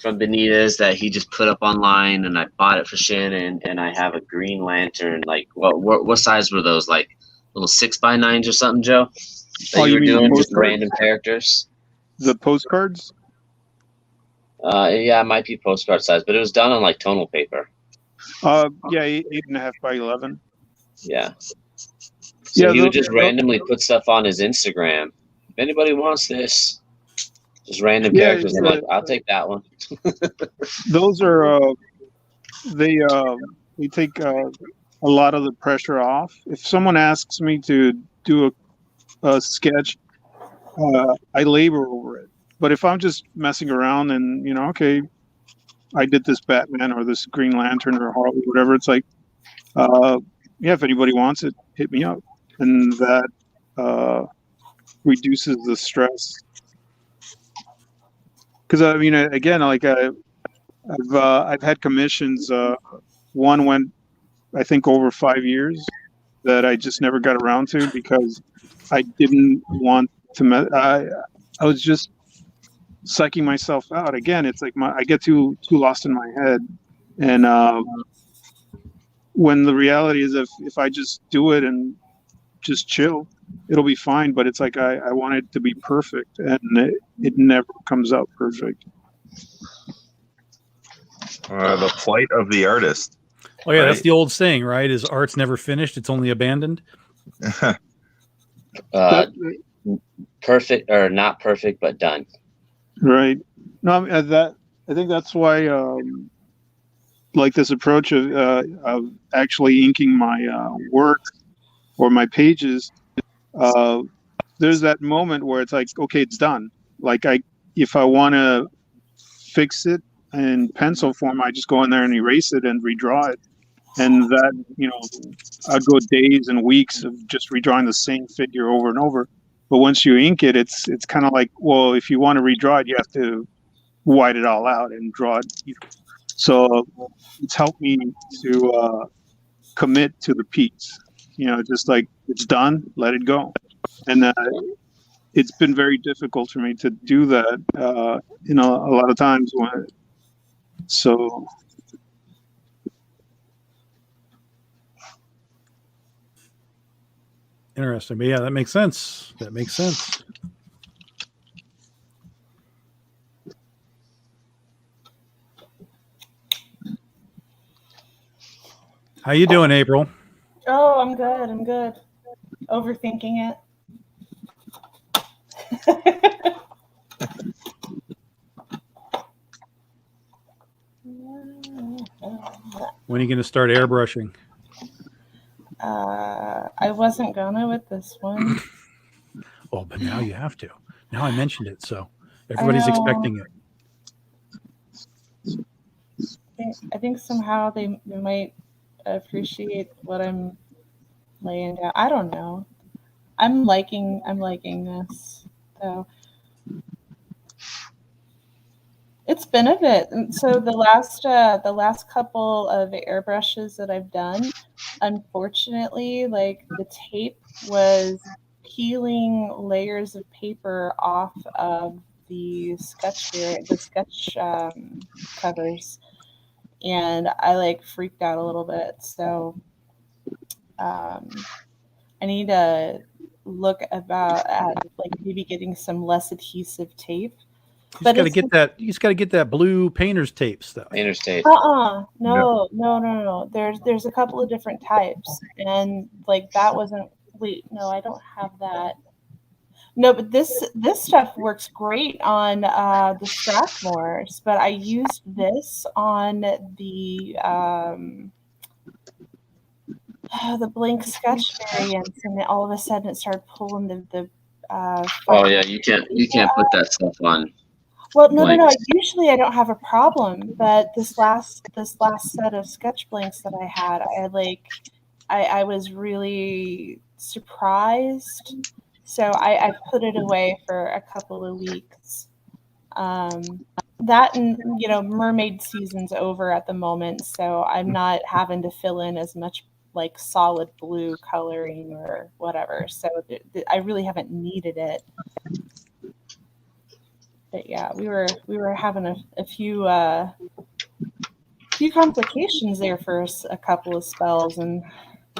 from Benitez that he just put up online, and I bought it for Shannon. And I have a Green Lantern. Like, what size were those? Like little 6x9s or something, Joe? That Oh, you you were mean the doing just postcards? random characters. The postcards? Yeah, it might be postcard size, but it was done on like tonal paper. Yeah, 8.5x11. Yeah. So Yeah, he would just randomly put stuff on his Instagram. If anybody wants this, just random Yeah, characters. I'm like, I'll take that one. those are they take a lot of the pressure off. If someone asks me to do a sketch, I labor over it. But if I'm just messing around and, okay, I did this Batman or this Green Lantern or Harley, whatever, it's like, yeah, if anybody wants it, hit me up. And that reduces the stress. Because, I mean, again, like I've had commissions. One went, I think, over 5 years that I just never got around to because I didn't want to. I was just psyching myself out. Again, it's like I get too lost in my head, and when the reality is, if I just do it and just chill, it'll be fine. But it's like I want it to be perfect, and it never comes out perfect. The plight of the artist. Oh yeah, that's Right. the old saying, right? Is art's never finished; it's only abandoned. Perfect or not perfect, but done. Right. No, I mean, I think that's why, like this approach of actually inking my work or my pages. There's that moment where it's like, okay, it's done. Like if I want to fix it in pencil form, I just go in there and erase it and redraw it. And that, I'd go days and weeks of just redrawing the same figure over and over. But once you ink it, it's kind of like, well, if you want to redraw it, you have to white it all out and draw it. So it's helped me to commit to the piece. Just like it's done, let it go. And it's been very difficult for me to do that. A lot of times so. Interesting, but yeah, that makes sense. That makes sense. How you doing, April? Oh, I'm good. I'm good. Overthinking it. When are you going to start airbrushing? I wasn't gonna with this one. Oh, but now you have to. Now I mentioned it, so everybody's I know. expecting it. I think somehow they might appreciate what I'm laying down. I don't know. I'm liking this. So it's been a bit. And so the last couple of airbrushes that I've done, unfortunately, like the tape was peeling layers of paper off of the sketch covers, and I freaked out a little bit. So I need to look about at like maybe getting some less adhesive tape. You just got to get that. You just got to get that blue painter's tape stuff. Painter's tape. No. There's a couple of different types, and like that wasn't. Wait, no, I don't have that. No, but this stuff works great on the Strathmores, but I used this on the blank sketch variants, and then all of a sudden it started pulling the Oh yeah, you can't put that stuff on. Well, no. blanks. Usually I don't have a problem, but this last set of sketch blanks that I had, I was really surprised. So I put it away for a couple of weeks. That and mermaid season's over at the moment, so I'm not having to fill in as much like solid blue coloring or whatever. So I really haven't needed it. But yeah, we were having a few complications there for a couple of spells and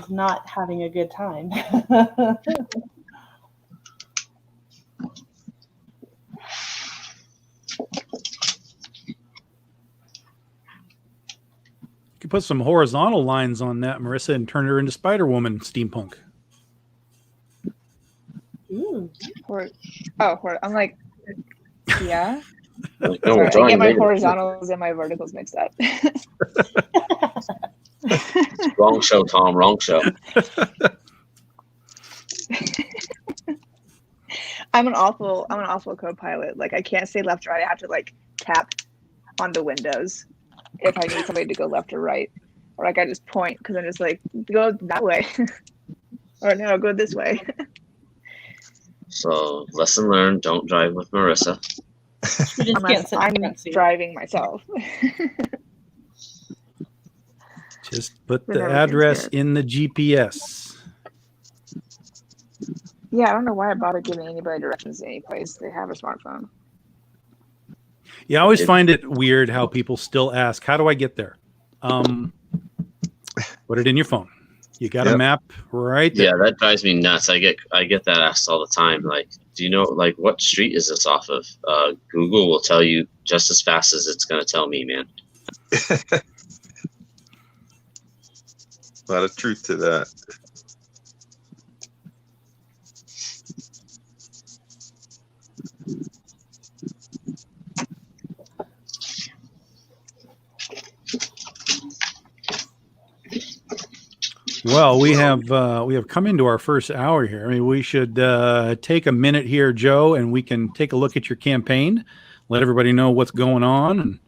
not having a good time. You could put some horizontal lines on that, Marissa, and turn her into Spider-Woman steampunk. Ooh. I'm like, yeah. No, Sorry, I get my horizontals and my verticals mixed up. Wrong show, Tom. Wrong show. I'm an awful co-pilot. Like I can't say left or right. I have to like tap on the windows if I need somebody to go left or right, or like I just point because I'm just like go that way, or no, go this way. So lesson learned: don't drive with Marissa. Unless I'm driving myself. Just put the address in the GPS. Yeah, I don't know why I bother giving anybody directions to any place. They have a smartphone. Yeah, I always find it weird how people still ask, how do I get there? Put it in your phone. You got a map right there. Yeah, that drives me nuts. I get that asked all the time. Like, do you know, like, what street is this off of? Google will tell you just as fast as it's going to tell me, man. A lot of truth to that. Well, we have come into our first hour here. I mean, we should take a minute here, Joe, and we can take a look at your campaign, let everybody know what's going on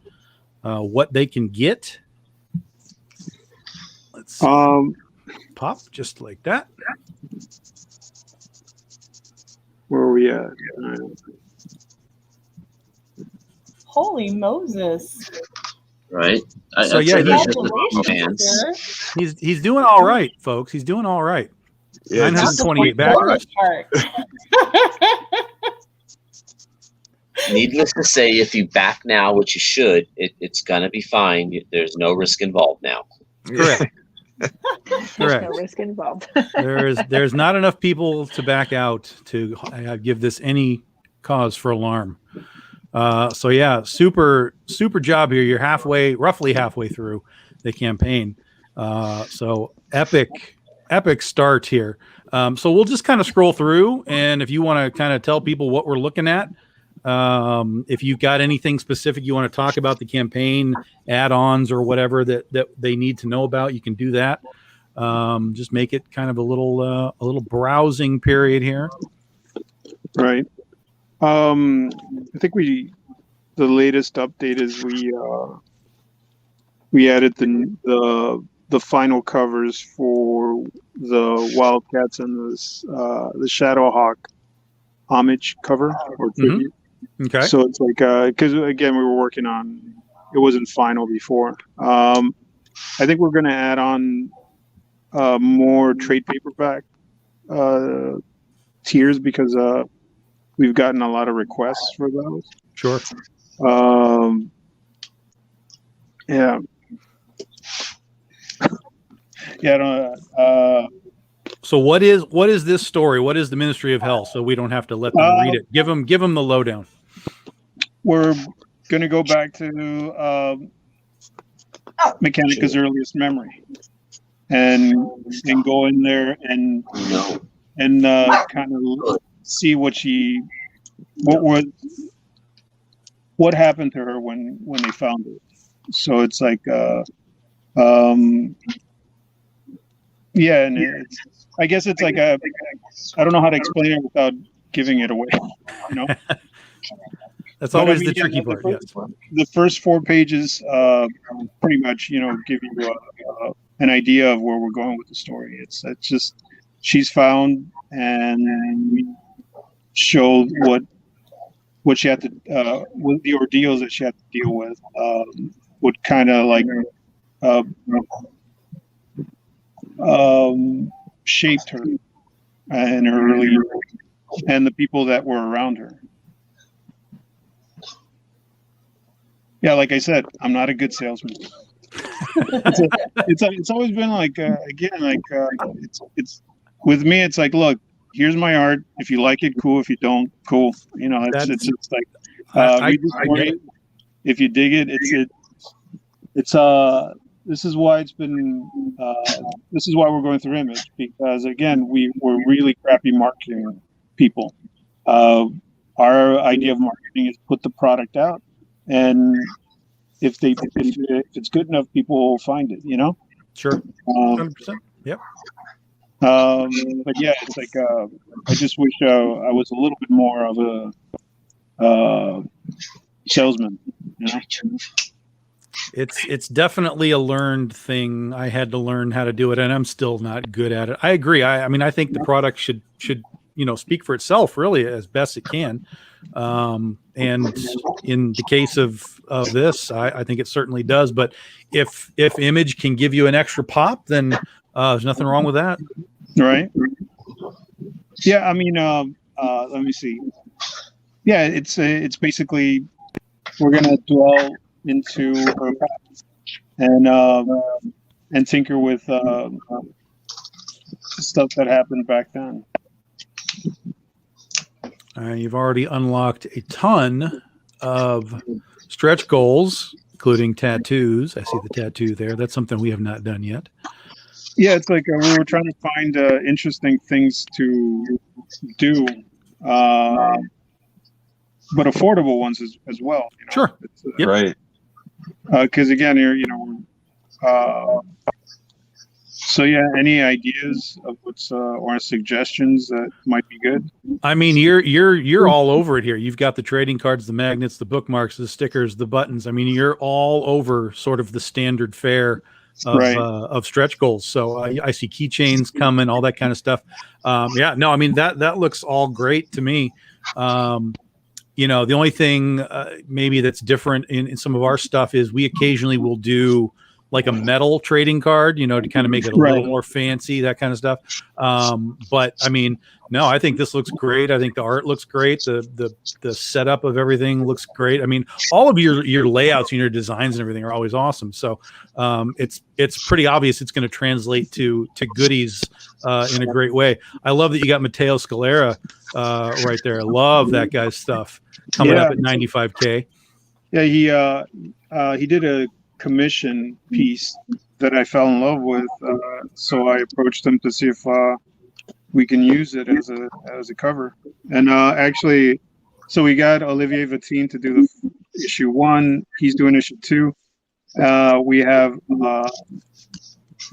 and what they can get. Let's pop just like that. Where are we at? Holy Moses! Right. So yeah, Congratulations, he's doing all right, folks. He's doing all right. Yeah, 928 backers. Needless to say, if you back now, which you should, it's gonna be fine. There's no risk involved now. Correct. There's no risk involved. There's not enough people to back out to give this any cause for alarm. So yeah, super job here. You're roughly halfway through the campaign. So epic start here. So we'll just kind of scroll through, and if you want to kind of tell people what we're looking at, if you've got anything specific you want to talk about the campaign, add-ons or whatever that they need to know about, you can do that. Just make it kind of a little browsing period here. Right. I think the latest update is we added the final covers for the Wildcats and the Shadowhawk homage cover or tribute. Okay. So it's like because again we were working on it wasn't final before. I think we're going to add on more trade paperback tiers because we've gotten a lot of requests for those. Sure. Yeah. Yeah. So what is this story? What is the Ministry of Hell? So we don't have to let them read it. Give them the lowdown. We're going to go back to Mechanica's earliest memory, and go in there and kind of see what happened to her when they found her. So it's like yeah, and I guess it's like I don't know how to explain it without giving it away, you know. That's always the tricky part. Yes. The first 4 pages pretty much, you know, give you an idea of where we're going with the story. It's just she's found, and we showed what she had to with the ordeals that she had to deal with, what kind of like shaped her in her early years, and the people that were around her. Yeah, like I said, I'm not a good salesman. It's always been like again, like it's with me. It's like, look, here's my art. If you like it, cool. If you don't, cool. You know, it's just like read the story. If you dig it, it's this is why it's been this is why we're going through Image, because again, we're really crappy marketing people. Our idea of marketing is put the product out, and if it's good enough, people will find it, you know. Sure. 100%. Yep. But yeah, it's like I just wish I was a little bit more of a salesman, you know? It's definitely a learned thing. I had to learn how to do it, and I'm still not good at it. I agree. I mean, I think the product should speak for itself, really, as best it can. And in the case of this, I think it certainly does. But if Image can give you an extra pop, then there's nothing wrong with that. Right. Yeah. I mean, let me see. Yeah, it's basically we're gonna dwell into her past and tinker with stuff that happened back then. You've already unlocked a ton of stretch goals, including tattoos. I see the tattoo there. That's something we have not done yet. Yeah, it's like we were trying to find interesting things to do, but affordable ones as well. You know? Sure. Yep. Right. Because again, here, so yeah, any ideas of what's or suggestions that might be good? I mean, you're all over it here. You've got the trading cards, the magnets, the bookmarks, the stickers, the buttons. I mean, you're all over sort of the standard fare of stretch goals. So I see keychains coming, all that kind of stuff. Yeah, no, I mean that looks all great to me. The only thing maybe that's different in some of our stuff is we occasionally will do like a metal trading card, to kind of make it a little more fancy, that kind of stuff. But I mean, no, I think this looks great. I think the art looks great. The setup of everything looks great. I mean, all of your layouts and your designs and everything are always awesome. So it's pretty obvious it's going to translate to goodies in a great way. I love that you got Matteo Scalera right there. I love that guy's stuff coming up at 95K. Yeah, he did a commission piece that I fell in love with, so I approached him to see if we can use it as a cover. And actually, so we got Olivier Vatine to do the issue 1. He's doing issue 2. We have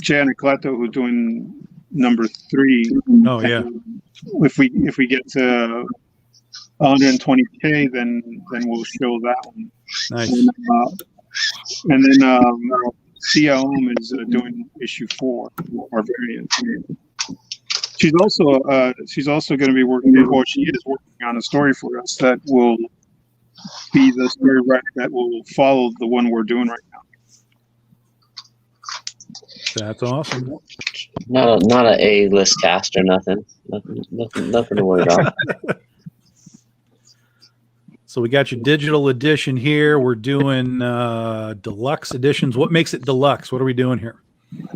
Jay Anacleto who's doing number 3. Oh yeah. If we get to 120K, then we'll show that one. Nice. And then Sia Ohm is doing issue 4 or variant. She's also going to be working, or she is working on a story for us that will be the story that will follow the one we're doing right now. That's awesome. Not an A-list cast or nothing to worry about. So we got your digital edition here. We're doing deluxe editions. What makes it deluxe? What are we doing here?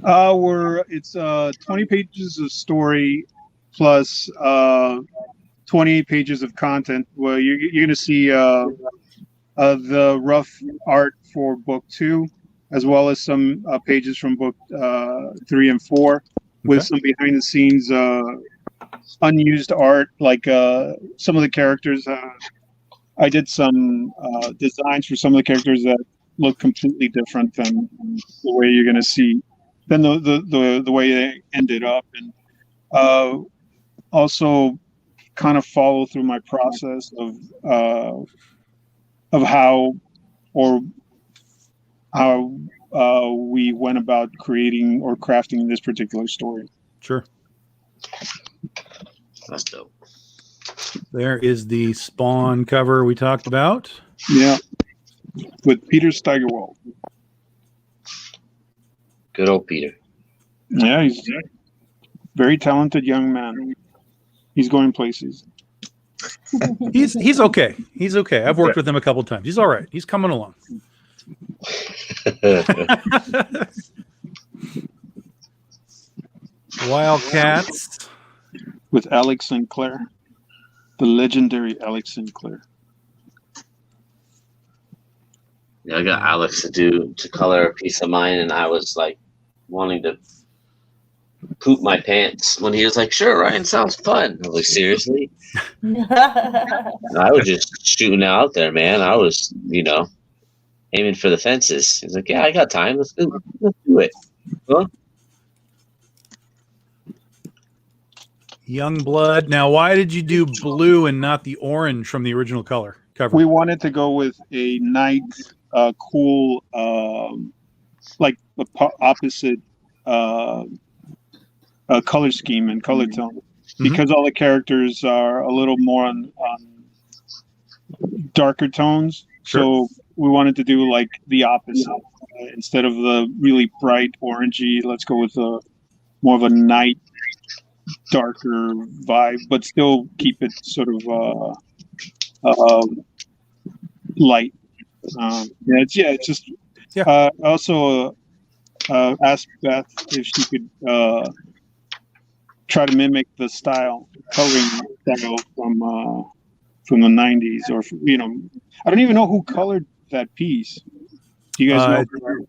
It's 20 pages of story plus 28 pages of content. Well, you're going to see the rough art for book 2, as well as some pages from book 3 and 4, with some behind the scenes unused art, like some of the characters. I did some designs for some of the characters that look completely different than the way you're going to see, than the way they ended up, and also kind of follow through my process of how we went about creating or crafting this particular story. Sure. That's dope. There is the Spawn cover we talked about. Yeah, with Peter Steigerwald. Good old Peter. Yeah, he's a very talented young man. He's going places. He's okay. He's okay. I've worked with him a couple times. He's all right. He's coming along. Wildcats with Alex Sinclair, the legendary Alex Sinclair. Yeah, I got Alex to color a piece of mine, and I was like wanting to poop my pants when he was like, "Sure, Ryan, sounds fun." I was like, "Seriously?" I was just shooting out there, man. I was, aiming for the fences. He's like, "Yeah, I got time. Let's do it." Huh? Young Blood. Now, why did you do blue and not the orange from the original cover? We wanted to go with a night, cool, like the opposite color scheme and color tone, because all the characters are a little more on darker tones. Sure. So we wanted to do like the opposite. Instead of the really bright orangey, let's go with more of a night, darker vibe, but still keep it sort of light. It's just. Yeah. Also asked Beth if she could try to mimic the coloring style from the 90s, or I don't even know who colored that piece. Do you guys know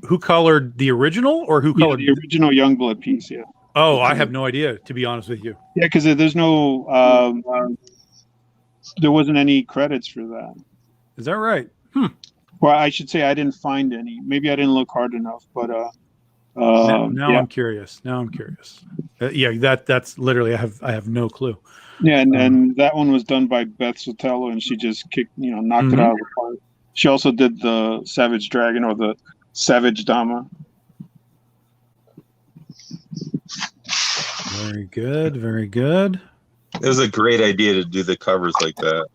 who colored the original, or who colored the original Youngblood piece? Yeah. Oh, I have no idea, to be honest with you. Yeah, because there's no, there wasn't any credits for that. Is that right? Well, I should say I didn't find any. Maybe I didn't look hard enough, but now I'm curious. That's literally I have no clue. Yeah, and that one was done by Beth Sotelo, and she just knocked it out of the park. She also did the Savage Dragon, or the Savage Dama. Very good, very good. It was a great idea to do the covers like that.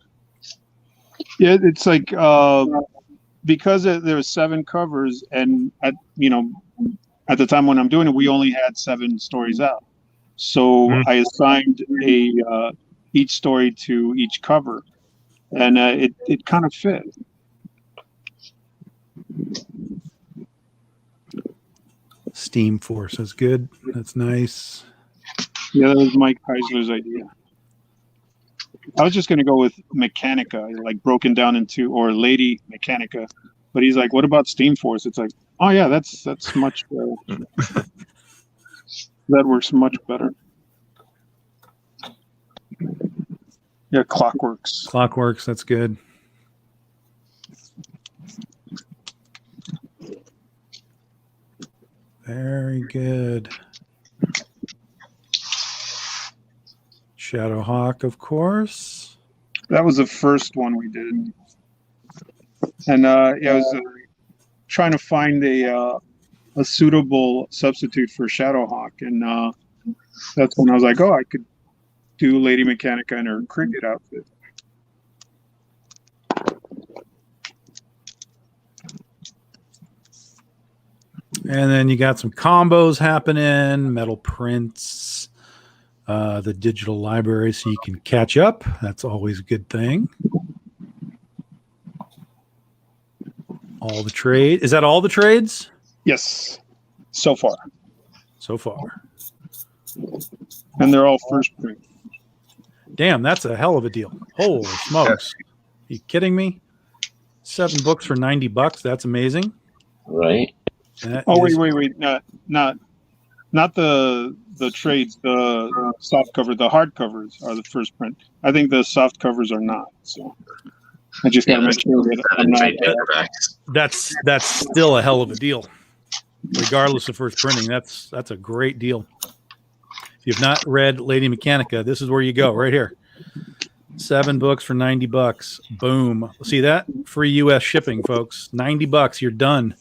Yeah, it's like because there were 7 covers, and at the time when I'm doing it, we only had 7 stories out. So I assigned each story to each cover, and it kind of fit. Steam Force is good. That's nice. Yeah, that was Mike Heisler's idea. I was just going to go with Mechanika, like broken down into, or Lady Mechanika. But he's like, what about Steam Force? It's like, oh yeah, that's much better. That works much better. Yeah, Clockworks. Clockworks, that's good. Very good. Shadowhawk, of course. That was the first one we did. And I was trying to find a suitable substitute for Shadowhawk, and that's when I was like, oh, I could do Lady Mechanika in her cricket outfit. And then you got some combos happening, metal prints, the digital library, so you can catch up. That's always a good thing. All the trade. Is that all the trades? Yes. so far, So far. and they're all first print. Damn, that's a hell of a deal. Holy smokes. You kidding me? 7 books for $90. That's amazing. Right. That Oh is- wait, not the trades, the soft cover, the hard covers are the first print. I think the soft covers are not. So I just got to make sure that I'm not. Trade paperbacks. That's still a hell of a deal. Regardless of first printing, that's a great deal. If you've not read Lady Mechanika, this is where you go, right here. 7 books for $90. Boom. See that? Free US shipping, folks. $90, you're done.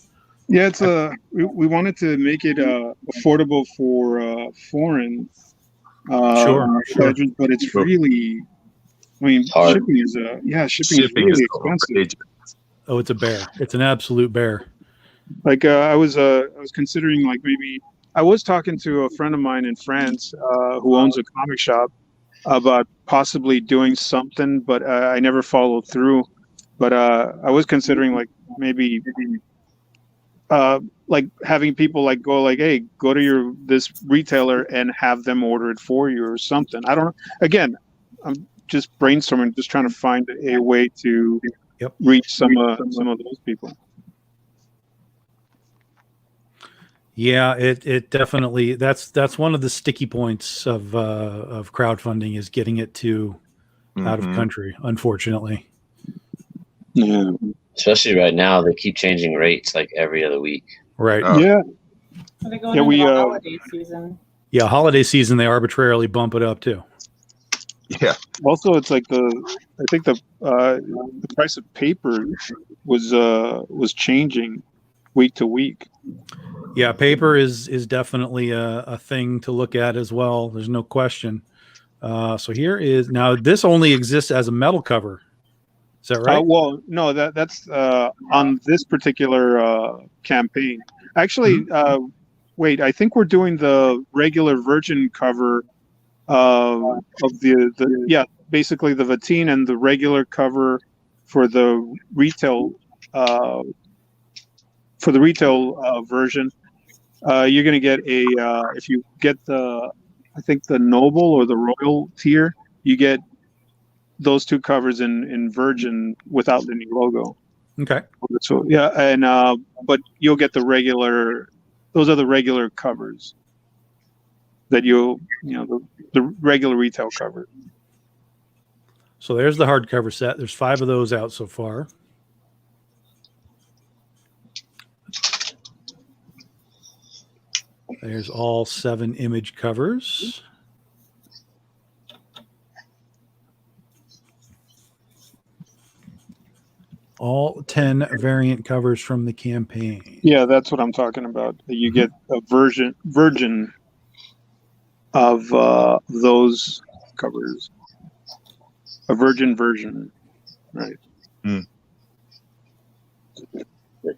Yeah, it's we wanted to make it affordable for foreign Sure. charges, but it's really, I mean, Hard. shipping is Shipping really is expensive. Oh, it's a bear. It's an absolute bear. Like I was considering, like, maybe I was talking to a friend of mine in France who owns a comic shop about possibly doing something, but I never followed through. But I was considering, like, maybe like having people like go like, hey, go to this retailer and have them order it for you or something. I don't know. Again, I'm just brainstorming, just trying to find a way to reach some of those people. Yeah, it definitely that's one of the sticky points of crowdfunding is getting it to out of country, unfortunately. Yeah. Especially right now, they keep changing rates like every other week. Right. Oh. Yeah. They're going Yeah, into we, the holiday season. Yeah, holiday season they arbitrarily bump it up too. Yeah. Also, it's like I think the price of paper was changing week to week. Yeah, paper is definitely a thing to look at as well. There's no question. So here is now this only exists as a metal cover. Is that right? Well, no, that's on this particular campaign. Actually, wait, I think we're doing the regular Virgin cover of basically the Vatine and the regular cover for the retail version. You're going to get if you get I think the Noble or the Royal tier, you get those 2 covers in Virgin without any logo. Okay. So yeah, and but you'll get the regular. Those are the regular covers that the regular retail cover. So there's the hardcover set. There's 5 of those out so far. There's all 7 image covers. All 10 variant covers from the campaign. Yeah, that's what I'm talking about. You get a virgin of those covers, a virgin version, right? The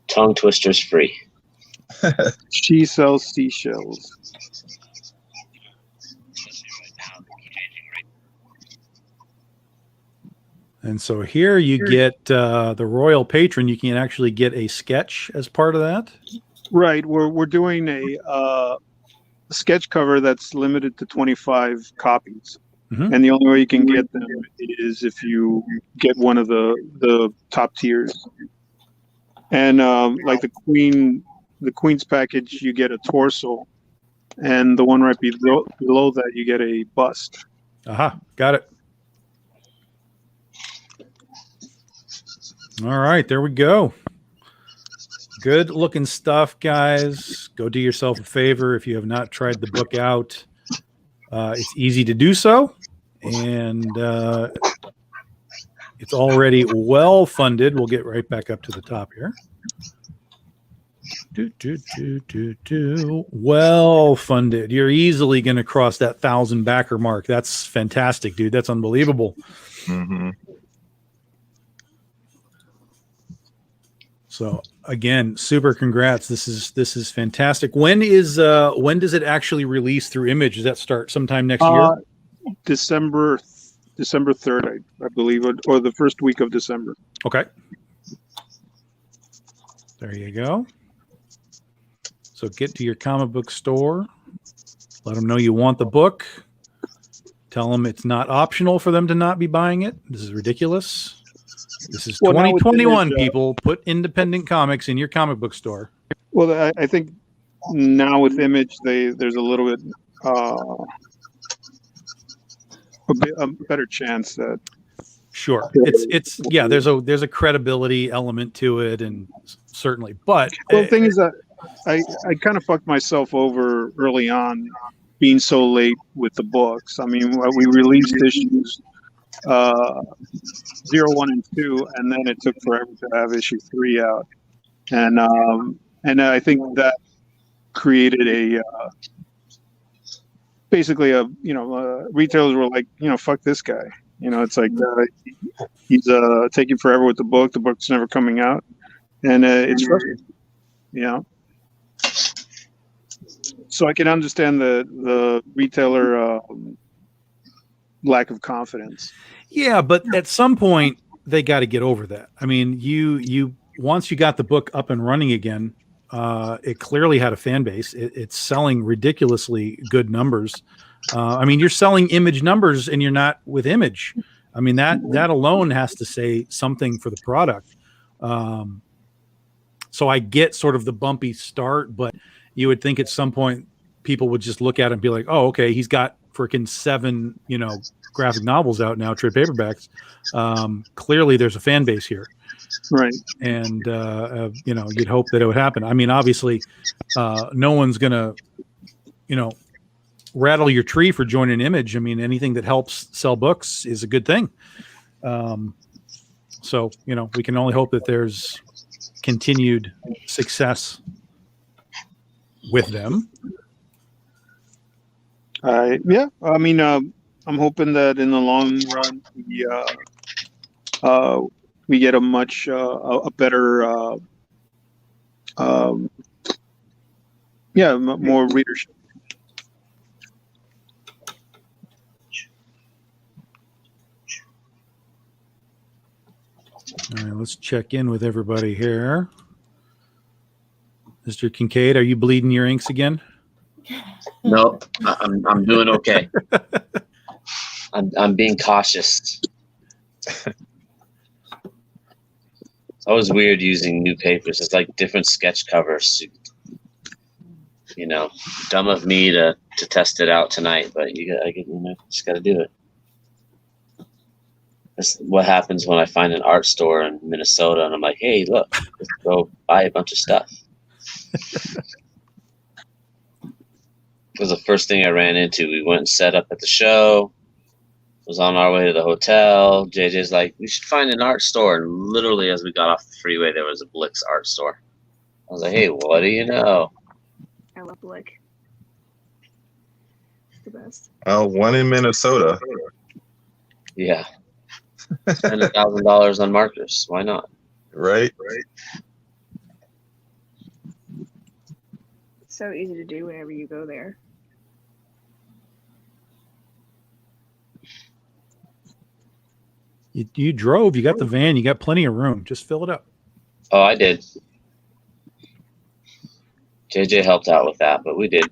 tongue twister's free. She sells seashells. And so here you get the Royal Patron. You can actually get a sketch as part of that. Right. We're doing a sketch cover that's limited to 25 copies. Mhm. And the only way you can get them is if you get one of the top tiers. And like the Queen's package, you get a torso, and the one right below that, you get a bust. Aha, got it. All right, there we go. Good looking stuff, guys. Go do yourself a favor if you have not tried the book out. It's easy to do so, and it's already well funded. We'll get right back up to the top here. Well funded. You're easily going to cross that 1,000 backer mark. That's fantastic, dude. That's unbelievable. Mm-hmm. So again, super congrats. This is fantastic. When does it actually release through Image? Does that start sometime next year? December 3rd, I believe, or the first week of December. Okay. There you go. So get to your comic book store. Let them know you want the book. Tell them it's not optional for them to not be buying it. This is ridiculous. This is Well, now with 2021, Image, people. Put independent comics in your comic book store. Well, I think now with Image, there's a little bit a better chance that Sure. It's yeah, there's a credibility element to it, and certainly. But well, the thing is that I kind of fucked myself over early on being so late with the books. I mean, we released issues 0, 1, and 2, and then it took forever to have issue 3 out. And I think that created a basically retailers were like, fuck this guy. It's like he's taking forever with the book. The book's never coming out, and it's frustrating. So I can understand the retailer lack of confidence. Yeah, but at some point they got to get over that. I mean, you once you got the book up and running again, it clearly had a fan base. It's selling ridiculously good numbers. I mean, you're selling Image numbers and you're not with Image. I mean, that alone has to say something for the product. So I get sort of the bumpy start, but you would think at some point people would just look at it and be like, oh, okay, he's got freaking 7, graphic novels out now, trade paperbacks. Clearly there's a fan base here. Right. And, you'd hope that it would happen. I mean, obviously no one's going to, rattle your tree for joining Image. I mean, anything that helps sell books is a good thing. So, we can only hope that there's continued success with them. Yeah. I mean, I'm hoping that in the long run, we get a much a better, more readership. All right, let's check in with everybody here. Mr. Kincaid, are you bleeding your inks again? No, I'm doing okay. I'm being cautious. It's always weird using new papers. It's like different sketch covers. Dumb of me to test it out tonight, but just got to do it. That's what happens when I find an art store in Minnesota, and I'm like, hey, look, let's go buy a bunch of stuff. It was the first thing I ran into. We went and set up at the show. Was on our way to the hotel. JJ's like, we should find an art store. And literally as we got off the freeway, there was a Blick's art store. I was like, hey, what do you know? I love Blick. It's the best. One in Minnesota. Yeah. Spend $1,000 on markers. Why not? Right. It's so easy to do whenever you go there. You drove, you got the van, you got plenty of room. Just fill it up. Oh, I did. JJ helped out with that, but we did.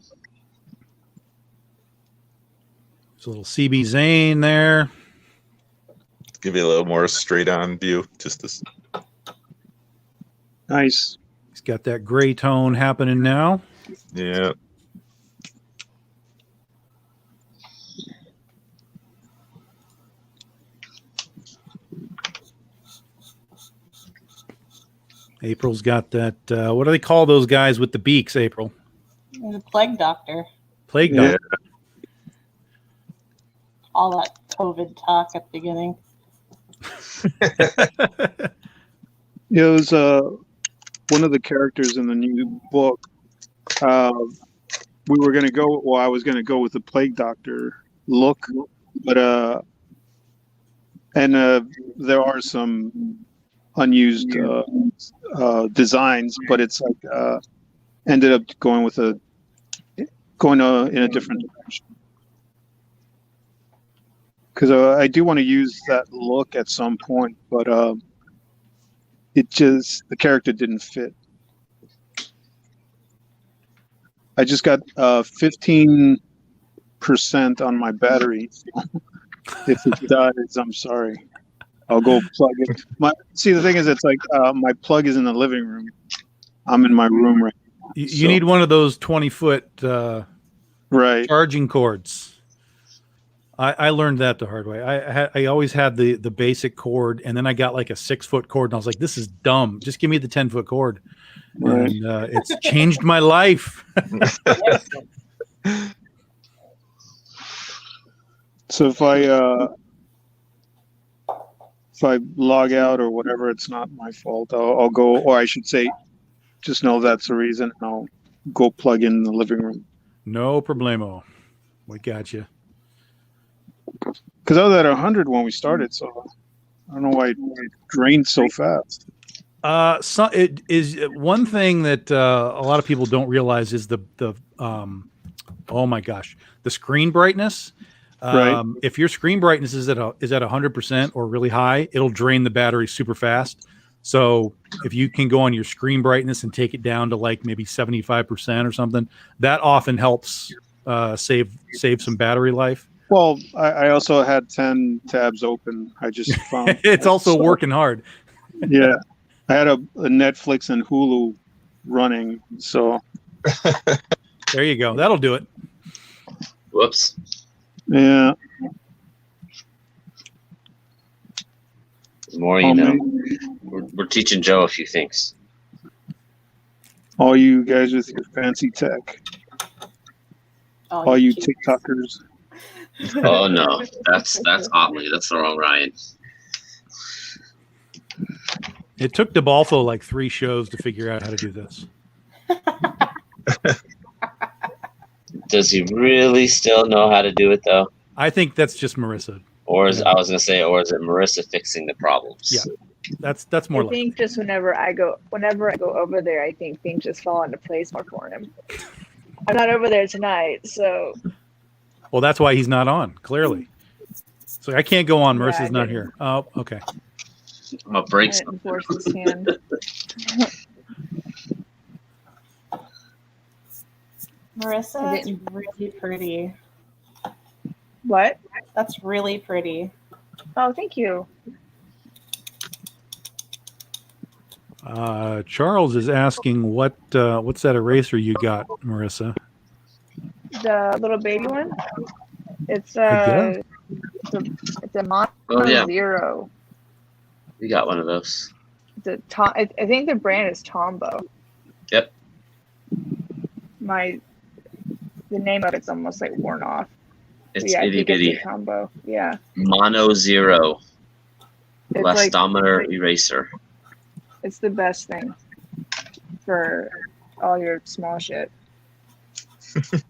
There's a little CB Zane there. Give you a little more straight on view. Nice. He's got that gray tone happening now. Yeah. April's got that. What do they call those guys with the beaks, April? The plague doctor. Plague doctor. All that COVID talk at the beginning. It was one of the characters in the new book. We were going to go. Well, I was going to go with the plague doctor look, but there are some unused designs, but it's like ended up going in a different direction. Because I do want to use that look at some point, but the character didn't fit. I just got 15% on my battery. If it dies, I'm sorry. I'll go plug it. See, the thing is, it's like my plug is in the living room. I'm in my room right now. You need one of those 20-foot right charging cords. I learned that the hard way. I always had the basic cord, and then I got like a 6-foot cord, and I was like, this is dumb. Just give me the 10-foot cord. Right. And it's changed my life. So if I log out or whatever, it's not my fault. I'll go, or I should say, just know that's the reason. And I'll go plug in the living room. No problemo. We got you. Because I was at 100 when we started, so I don't know why it drained so fast. So it is one thing that a lot of people don't realize is the oh my gosh, the screen brightness. Right. If your screen brightness is at 100% or really high, it'll drain the battery super fast. So if you can go on your screen brightness and take it down to like maybe 75% or something, that often helps save some battery life. Well, I also had 10 tabs open. I just found it's also working hard. Yeah. I had a Netflix and Hulu running, so there you go. That'll do it. Whoops. Yeah. The more you know. We're teaching Joe a few things. All you guys with your fancy tech. All you TikTokers. Oh no, that's Otley. That's the wrong Ryan. It took DeBalfo like 3 shows to figure out how to do this. Does he really still know how to do it though? I think that's just Marissa. Or is I was gonna say, or is it Marissa fixing the problems? Yeah, that's more. I think just whenever I go over there, I think things just fall into place more for him. I'm not over there tonight, so. Well, that's why he's not on. Clearly, so I can't go on. Yeah, Marissa's not here. Oh, okay. I'll break I something. enforce his hand. Marissa, that's really pretty. What? That's really pretty. Oh, thank you. Charles is asking what's that eraser you got, Marissa? The little baby one. It's I it's a Mono Oh, yeah. Zero. We got one of those. I think the brand is Tombow. Yep. The name of it's almost like worn off. It's I itty think it's bitty. a Tombow. Yeah. Mono Zero. It's Elastomer eraser. It's the best thing for all your small shit. It's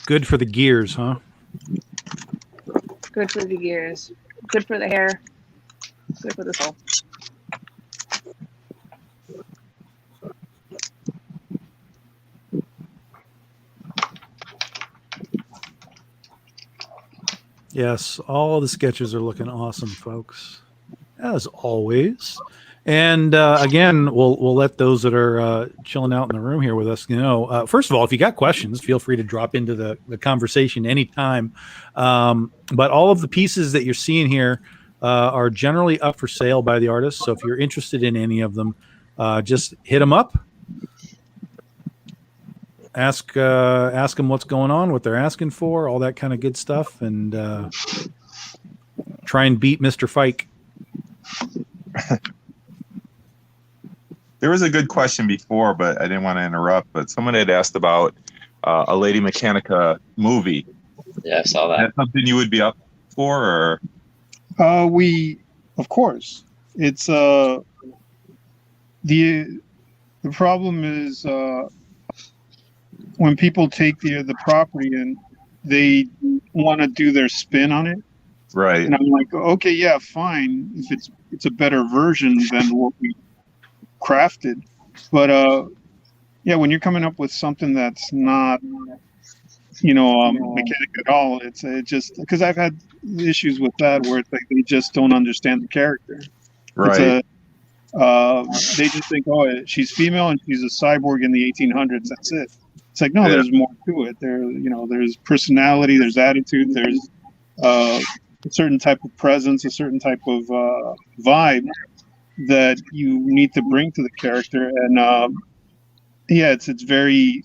good for the gears, huh? Good for the gears. Good for the hair. Good for the soul. Yes, all the sketches are looking awesome, folks, as always. And again, we'll let those that are chilling out in the room here with us know. First of all, if you got questions, feel free to drop into the conversation anytime. But all of the pieces that you're seeing here are generally up for sale by the artist. So if you're interested in any of them, just hit them up. Ask them what's going on, what they're asking for, all that kind of good stuff, and try and beat Mr. Fike. There was a good question before, but I didn't want to interrupt. But someone had asked about a Lady Mechanika movie. Yeah, I saw Is that. that something you would be up for? Or? Of course, it's the problem is when people take the property and they want to do their spin on it. Right. And I'm like, okay, yeah, fine. If it's a better version than what we crafted, but yeah, when you're coming up with something that's not, mechanic at all, it just because I've had issues with that where it's like they just don't understand the character. Right. they just think, oh, she's female and she's a cyborg in the 1800s. That's it. It's like, no, Yeah. there's more to it. There's personality, there's attitude, there's a certain type of presence, a certain type of vibe that you need to bring to the character. And it's very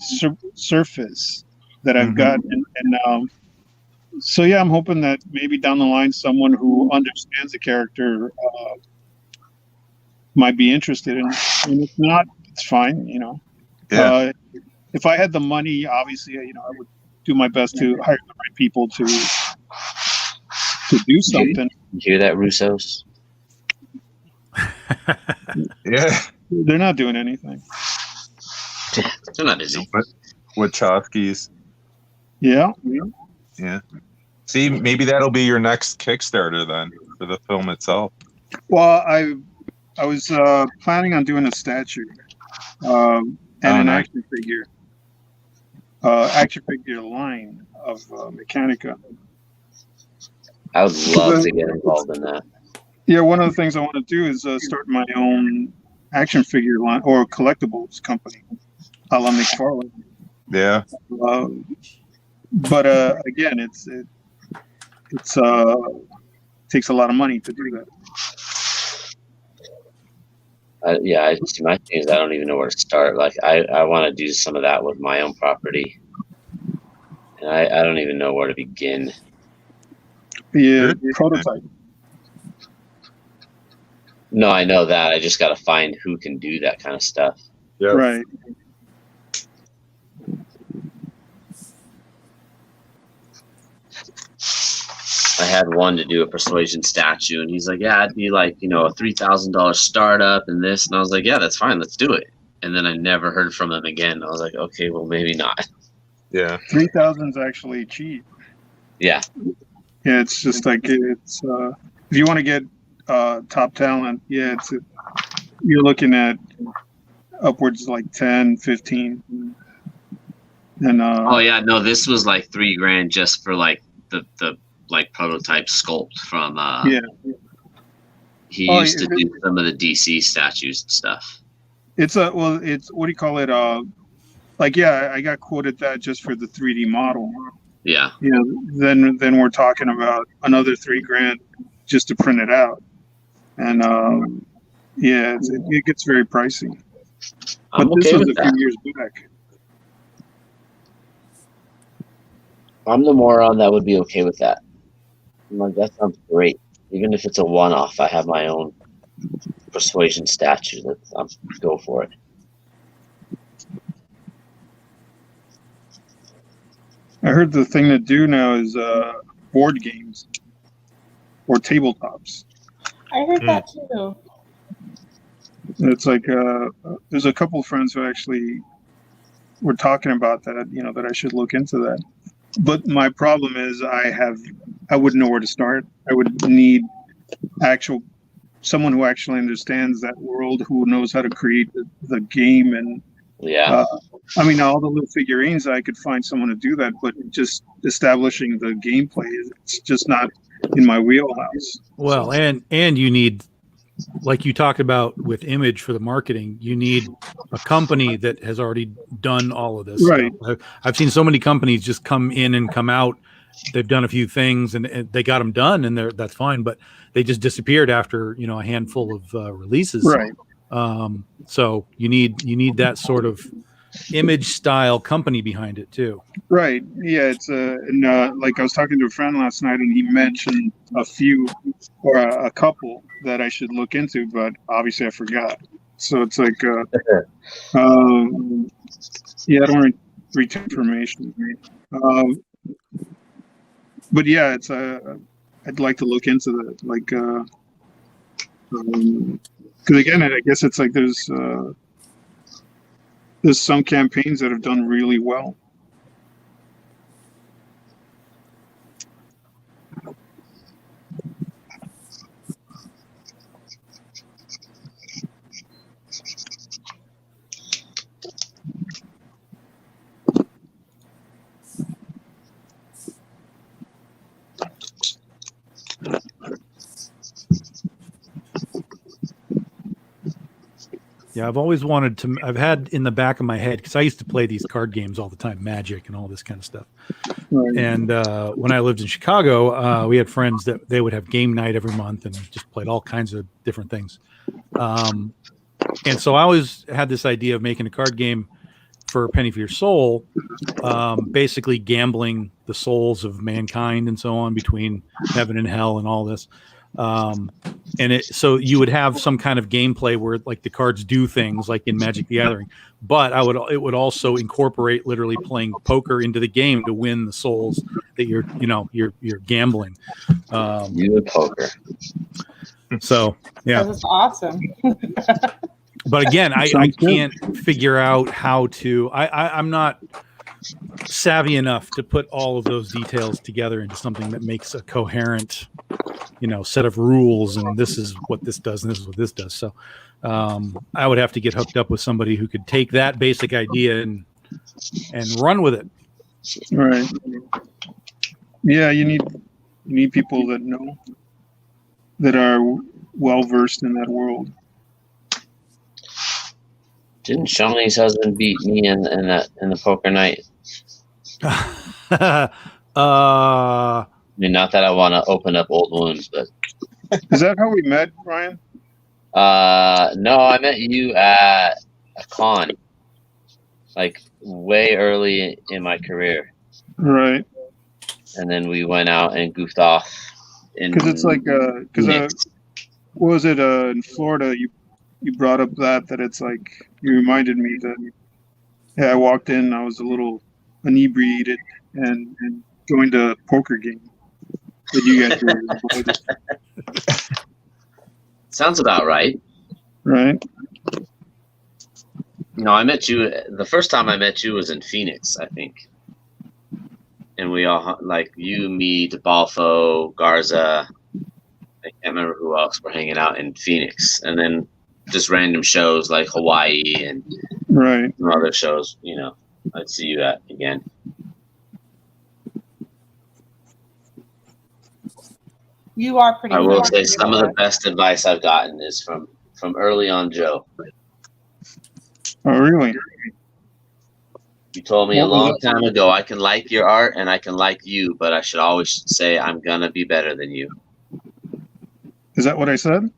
surface that I've got. And so, yeah, I'm hoping that maybe down the line, someone who understands the character might be interested in. And if not, it's fine. Yeah. If I had the money, obviously, I would do my best to hire the right people to do something. You hear that, Russos? Yeah. They're not doing anything. They're not busy. Wachowskis. Yeah. Yeah. See, maybe that'll be your next Kickstarter then for the film itself. Well, I was planning on doing a statue and an nice. action figure line of Mechanika. I would love to get involved in that. Yeah, one of the things I want to do is start my own action figure line or collectibles company, a la McFarlane. Yeah. But again, it takes a lot of money to do that. I see. My thing is I don't even know where to start. Like I want to do some of that with my own property, and I don't even know where to begin. Yeah, prototype. No, I know that. I just got to find who can do that kind of stuff. Yeah. Right. I had one to do a persuasion statue, and he's like, "Yeah, it'd be like a $3,000 startup and this," and I was like, "Yeah, that's fine, let's do it." And then I never heard from him again. I was like, "Okay, well, maybe not." Yeah. 3,000 is actually cheap. Yeah. Yeah, it's just like it's if you want to get top talent, you're looking at upwards like 10, 15. And Oh yeah, no, this was like $3,000 just for like the like prototype sculpt from he used to do some of the DC statues and stuff. It's what do you call it? I got quoted that just for the 3D model. Yeah. Yeah. Then we're talking about another $3,000 just to print it out, and it gets very pricey. I'm But this okay was with a few that. years back. I'm the moron that would be okay with that. I'm like, that sounds great. Even if it's a one-off, I have my own persuasion statue. Let's go for it. I heard the thing to do now is board games or tabletops. I heard that too. It's like there's a couple of friends who actually were talking about that. That I should look into that. But my problem is I wouldn't know where to start. I would need someone who actually understands that world, who knows how to create the game. And Yeah. all the little figurines, I could find someone to do that, but just establishing the gameplay, it's just not in my wheelhouse. Well, and you need, like you talked about with Image for the marketing, you need a company that has already done all of this. Right. stuff. I've seen so many companies just come in and come out. They've done a few things and they got them done, and that's fine. But they just disappeared after a handful of releases. Right. So you need that sort of Image style company behind it too. Right. Yeah. It's like I was talking to a friend last night, and he mentioned a few or a couple that I should look into, but obviously I forgot. So it's like, I don't want to reach information. But yeah, it's I'd like to look into that. Like, because again, I guess it's like there's some campaigns that have done really well. Yeah, I've always wanted to. I've had in the back of my head, because I used to play these card games all the time, Magic and all this kind of stuff. Right. And when I lived in Chicago, we had friends that they would have game night every month and just played all kinds of different things. And so I always had this idea of making a card game for a penny for your soul, basically gambling the souls of mankind and so on between heaven and hell and all this. So you would have some kind of gameplay where like the cards do things like in Magic the Gathering, but it would also incorporate literally playing poker into the game to win the souls that you're gambling. You and poker. So yeah, That's awesome. but again, I can't figure out how to. I'm not savvy enough to put all of those details together into something that makes a coherent, set of rules. And this is what this does, and this is what this does. So I would have to get hooked up with somebody who could take that basic idea and run with it. Right. Yeah, you need people that know, that are well versed in that world. Didn't Shawnee's husband beat me in the poker night? I mean, not that I want to open up old wounds, but Is that how we met, Ryan? no, I met you at a con, like way early in my career, Right. and then we went out and goofed off. Because it's like, what was it in Florida? You brought up that it's like, you reminded me that, yeah, I walked in, I was a little inebriated and joined a poker game that you guys were Sounds about right. right? I met you. The first time I met you was in Phoenix, I think. And we all, like you, me, DeBalfo, Garza, I can't remember who else were hanging out in Phoenix. And then just random shows like Hawaii and Right. some other shows, I'd see you at again. You are pretty. I will good. say some of the best advice I've gotten is from early on Joe. Oh, really? You told me a long time ago, I can like your art and I can like you, but I should always say I'm going to be better than you. Is that what I said?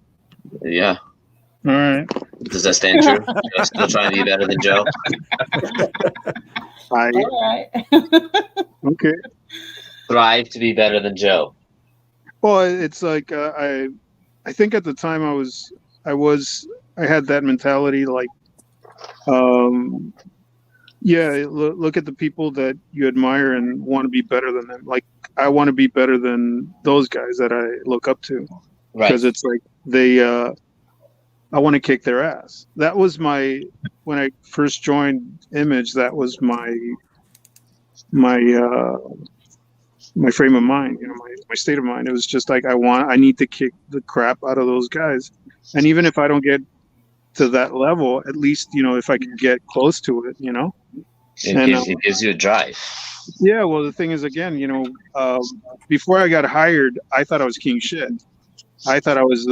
Yeah. All right. Does that stand true? Am I still trying to be better than Joe? All right. Okay. Thrive to be better than Joe. Well, it's like I think at the time I had that mentality, like, look at the people that you admire and want to be better than them. Like, I want to be better than those guys that I look up to, Right. because it's like I want to kick their ass. That was when I first joined Image. That was my frame of mind, my state of mind. It was just like, I need to kick the crap out of those guys. And even if I don't get to that level, at least, if I can get close to it, It gives you a drive. Yeah, well, the thing is, again, before I got hired, I thought I was king shit. I thought I was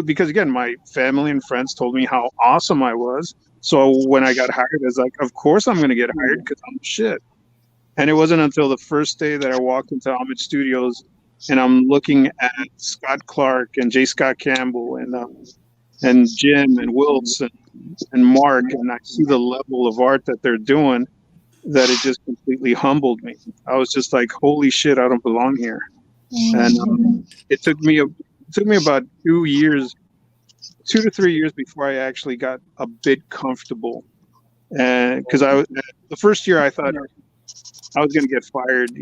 because again, my family and friends told me how awesome I was. So when I got hired, I was like, of course I'm going to get hired because I'm shit. And it wasn't until the first day that I walked into Homage Studios and I'm looking at Scott Clark and J. Scott Campbell and Jim and Wiltz and Mark, and I see the level of art that they're doing, that it just completely humbled me. I was just like, holy shit, I don't belong here. And it took me about 2 to 3 years before I actually got a bit comfortable. And because the first year I thought I was going to get fired.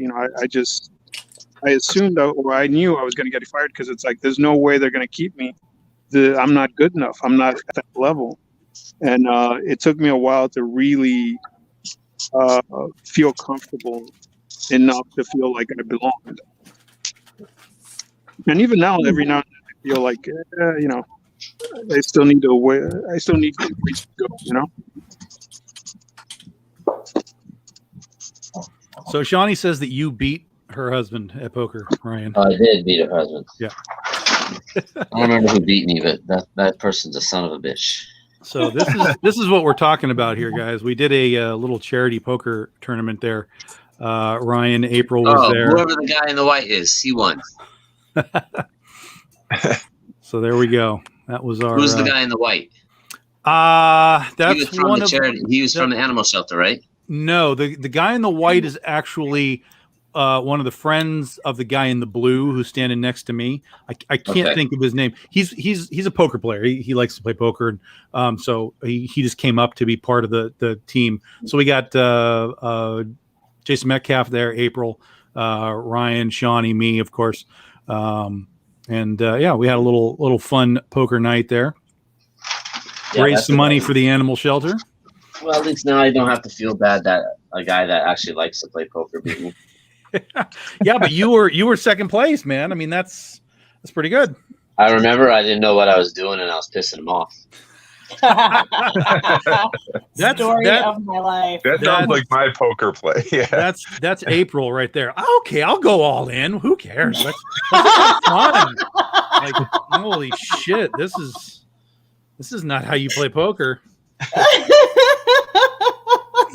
I assumed, or I knew I was going to get fired, because it's like, there's no way they're going to keep me. I'm not good enough. I'm not at that level. And it took me a while to really feel comfortable enough to feel like I belonged. And even now, every now and then, I feel like, I still need to go, So Shawnee says that you beat her husband at poker, Ryan. I did beat her husband. Yeah. I don't remember who beat me, but that person's a son of a bitch. So this is what we're talking about here, guys. We did a little charity poker tournament there. Ryan, April was there. Whoever the guy in the white is, he won. So there we go. That was our. Who's the guy in the white? That's He was from one the of charity. He was from the animal shelter, right? No, the guy in the white is actually one of the friends of the guy in the blue who's standing next to me. I can't think of his name. He's a poker player. He likes to play poker, and so he just came up to be part of the team. So we got Jason Metcalf there, April, Ryan, Shawnee, me, of course, and we had a little fun poker night there. Raised some money for the animal shelter. Well, at least now I don't have to feel bad that a guy that actually likes to play poker beat me. Yeah, but you were second place, man. I mean, that's pretty good. I remember I didn't know what I was doing, and I was pissing him off. Story of my life. That sounds like my poker play. Yeah, that's April right there. Okay, I'll go all in. Who cares? Let's have fun. Like, holy shit, this is not how you play poker.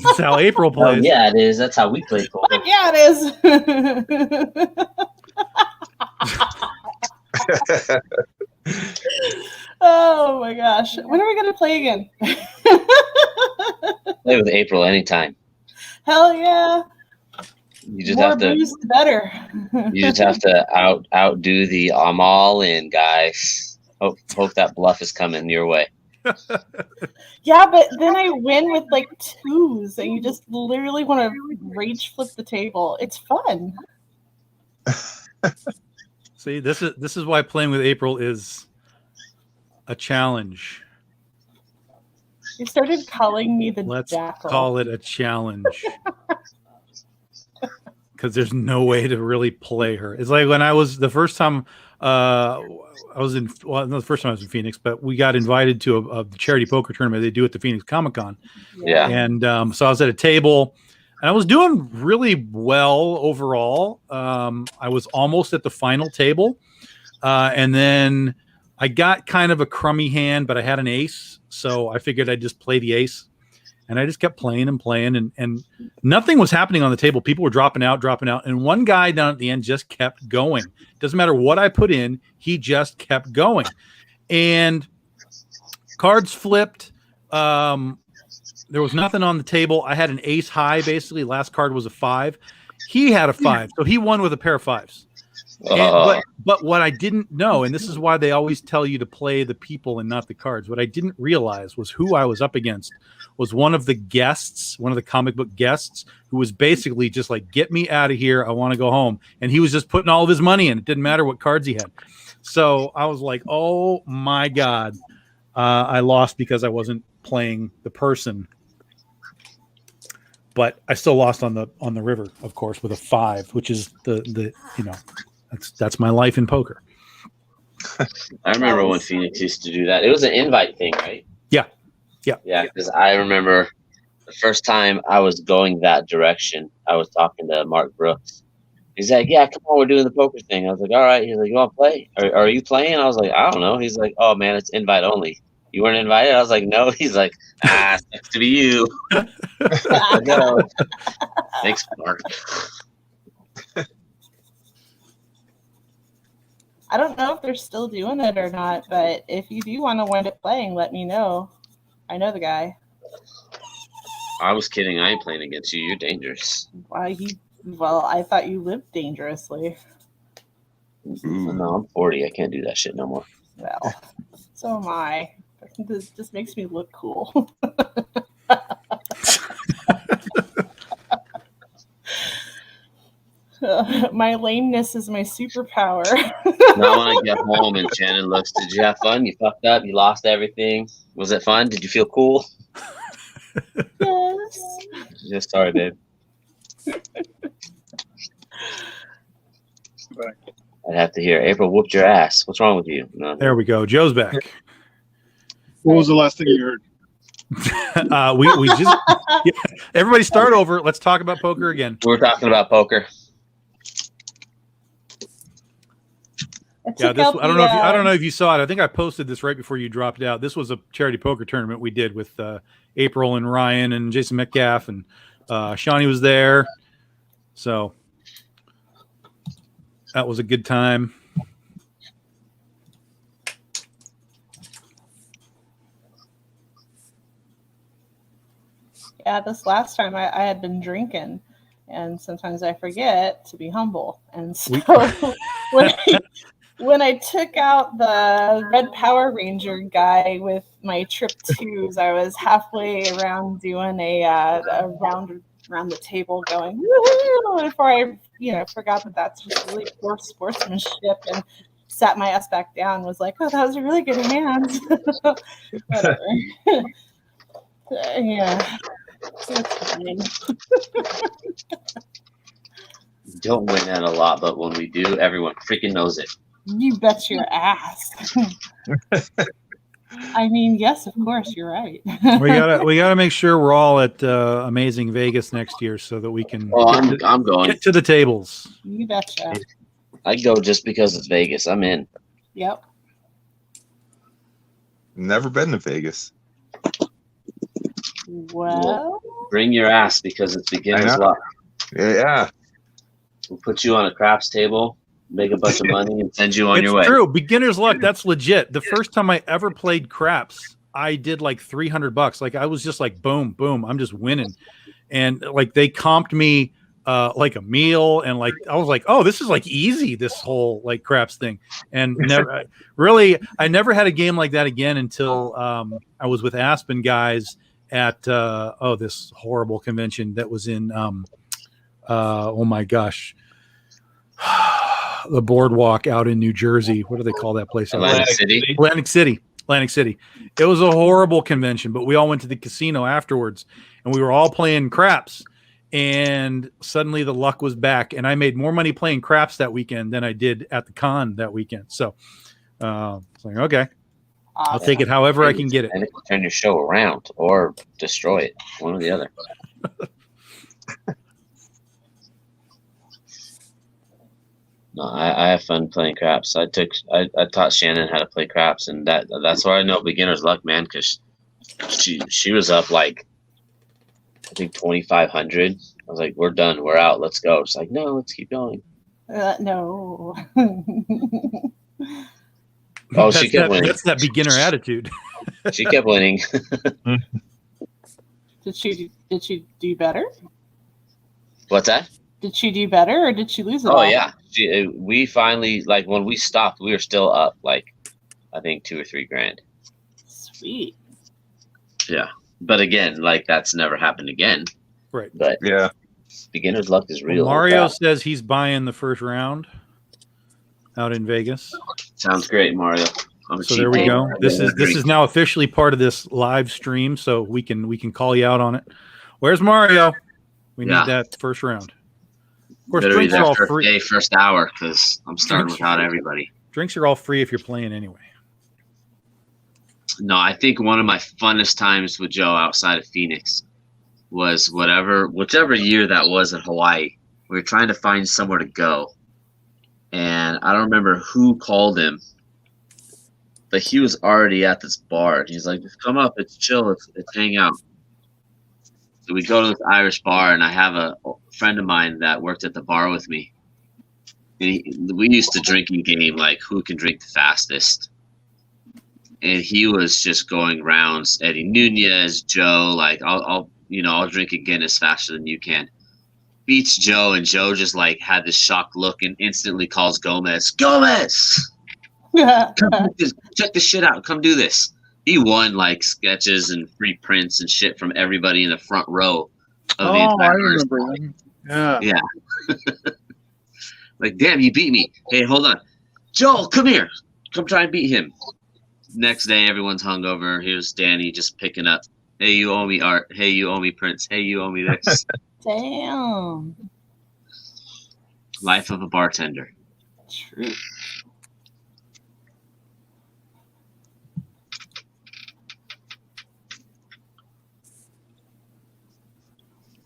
That's how April plays. Oh, yeah, it is. That's how we play poker. Yeah, it is. Oh my gosh. When are we going to play again? Play with April anytime. Hell yeah. You just More have to. booze, the better. You just have to outdo the I'm all in, guys. Hope that bluff is coming your way. Yeah, but then I win with like twos, and you just literally want to rage flip the table. It's fun. See, this is why playing with April is a challenge. You started calling me the Let's jackal. call it a challenge. Because there's no way to really play her. It's like when I was the first time not the first time I was in Phoenix, but we got invited to a charity poker tournament they do at the Phoenix Comic-Con. Yeah. And so I was at a table, and I was doing really well overall. I was almost at the final table. And then I got kind of a crummy hand, but I had an ace. So I figured I'd just play the ace. And I just kept playing and playing, and nothing was happening on the table. People were dropping out. And one guy down at the end just kept going. Doesn't matter what I put in, he just kept going. And cards flipped. There was nothing on the table. I had an ace high, basically. Last card was a 5. He had a 5, so he won with a pair of 5s. But what I didn't know, and this is why they always tell you to play the people and not the cards, what I didn't realize was who I was up against was one of the guests, one of the comic book guests, who was basically just like, get me out of here. I want to go home. And he was just putting all of his money in. It didn't matter what cards he had. So I was like, oh my God. I lost because I wasn't playing the person. But I still lost on the river, of course, with a 5, which is the that's my life in poker. I remember when Phoenix used to do that. It was an invite thing, right? Yeah. Because I remember the first time I was going that direction, I was talking to Mark Brooks. He's like, "Yeah, come on, we're doing the poker thing." I was like, "All right." He's like, "You want to play? Are you playing?" I was like, "I don't know." He's like, "Oh man, it's invite only. You weren't invited?" I was like, "No." He's like, "Sucks to be you." No. Thanks, Mark. I don't know if they're still doing it or not, but if you do want to wind up playing, let me know. I know the guy. I was kidding. I ain't playing against you. You're dangerous. Well, I thought you lived dangerously. No, I'm 40. I can't do that shit no more. Well, so am I. This just makes me look cool. My lameness is my superpower. Now when I get home and Shannon looks, did you have fun? You fucked up? You lost everything? Was it fun? Did you feel cool? Yes. Just sorry, babe. I'd have to hear, April whooped your ass. What's wrong with you? No. There we go. Joe's back. What was the last thing you heard? We just everybody start over. Let's talk about poker again. We're talking about poker. Yeah, this I don't know if you saw it. I think I posted this right before you dropped out. This was a charity poker tournament we did with April and Ryan and Jason Metcalf, and Shawnee was there. So that was a good time. Yeah, this last time I had been drinking, and sometimes I forget to be humble. And so when I took out the Red Power Ranger guy with my trip twos, I was halfway around doing a round around the table going, woohoo! Before I forgot that that's just really poor sportsmanship, and sat my ass back down and was like, oh, that was a really good hand. Whatever. Yeah. It's fine. Don't win that a lot, but when we do, everyone freaking knows it. You bet your ass. I mean, yes, of course, you're right. we gotta make sure we're all at Amazing Vegas next year so that we can. I'm going. Get to the tables. You betcha. I go just because it's Vegas. I'm in. Yep. Never been to Vegas. Well, bring your ass because it's beginner's luck. Yeah. We'll put you on a craps table, make a bunch of money, and send you on your way. It's true. Beginner's luck. That's legit. The first time I ever played craps, I did like $300. Like I was just like, boom, boom. I'm just winning. And like they comped me like a meal, and like I was like, oh, this is like easy, this whole like craps thing. And never really, I never had a game like that again until I was with Aspen guys at this horrible convention that was in oh my gosh, the Boardwalk out in New Jersey. What do they call that place? Atlantic City. Atlantic City. It was a horrible convention, but we all went to the casino afterwards, and we were all playing craps. And suddenly the luck was back, and I made more money playing craps that weekend than I did at the con that weekend. So it's like, okay, I'll take it however I can get it. And it will turn your show around or destroy it, one or the other. No, I have fun playing craps. I taught Shannon how to play craps, and that's why I know beginner's luck, man. Because she was up like I think 2,500. I was like, "We're done. We're out. Let's go." She's like, "No, let's keep going." No. Oh, she kept winning. That's that beginner attitude. She kept winning. Did she do better? What's that? Did she do better, or did she lose it? Oh all? yeah, we finally, like, when we stopped, we were still up like I think $2 or $3 grand. Sweet. Yeah, but again, like that's never happened again. Right. But Yeah. beginner's luck is real. Well, Mario says he's buying the first round out in Vegas. Sounds great, Mario. So there we go. This is now officially part of this live stream, so we can call you out on it. Where's Mario? We need that first round. Of course, drinks are all free. Day, first hour, because I'm starting without everybody. Drinks are all free if you're playing anyway. No, I think one of my funnest times with Joe outside of Phoenix was whichever year that was in Hawaii. We were trying to find somewhere to go, and I don't remember who called him, but he was already at this bar. He's like, "Just come up. It's chill. Let's hang out." So we go to this Irish bar, and I have a friend of mine that worked at the bar with me. And we used to drinking game like who can drink the fastest. And he was just going rounds. Eddie Nunez, Joe, like I'll drink a Guinness faster than you can. Beats Joe, and Joe just like had this shocked look and instantly calls Gomez. Gomez, check this shit out. Come do this. He won like sketches and free prints and shit from everybody in the front row of the entire. I remember that. Yeah. Yeah. Like, damn, you beat me. Hey, hold on. Joel, come here. Come try and beat him. Next day, everyone's hungover. Here's Danny just picking up. Hey, you owe me art. Hey, you owe me prints. Hey, you owe me this. Damn. Life of a bartender. True.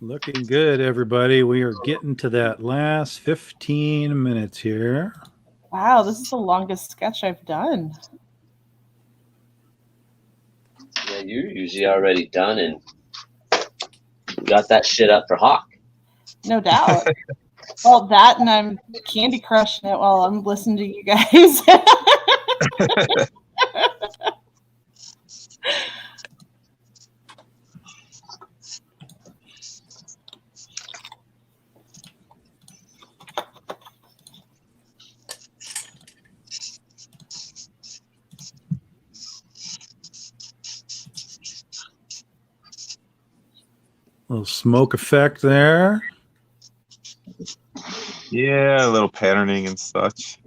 Looking good, everybody. We are getting to that last 15 minutes here. Wow, this is the longest sketch I've done. Yeah, you're usually already done and got that shit up for Hawk. No doubt. Well, that and I'm Candy Crushing it while I'm listening to you guys. Little smoke effect there. Yeah, a little patterning and such.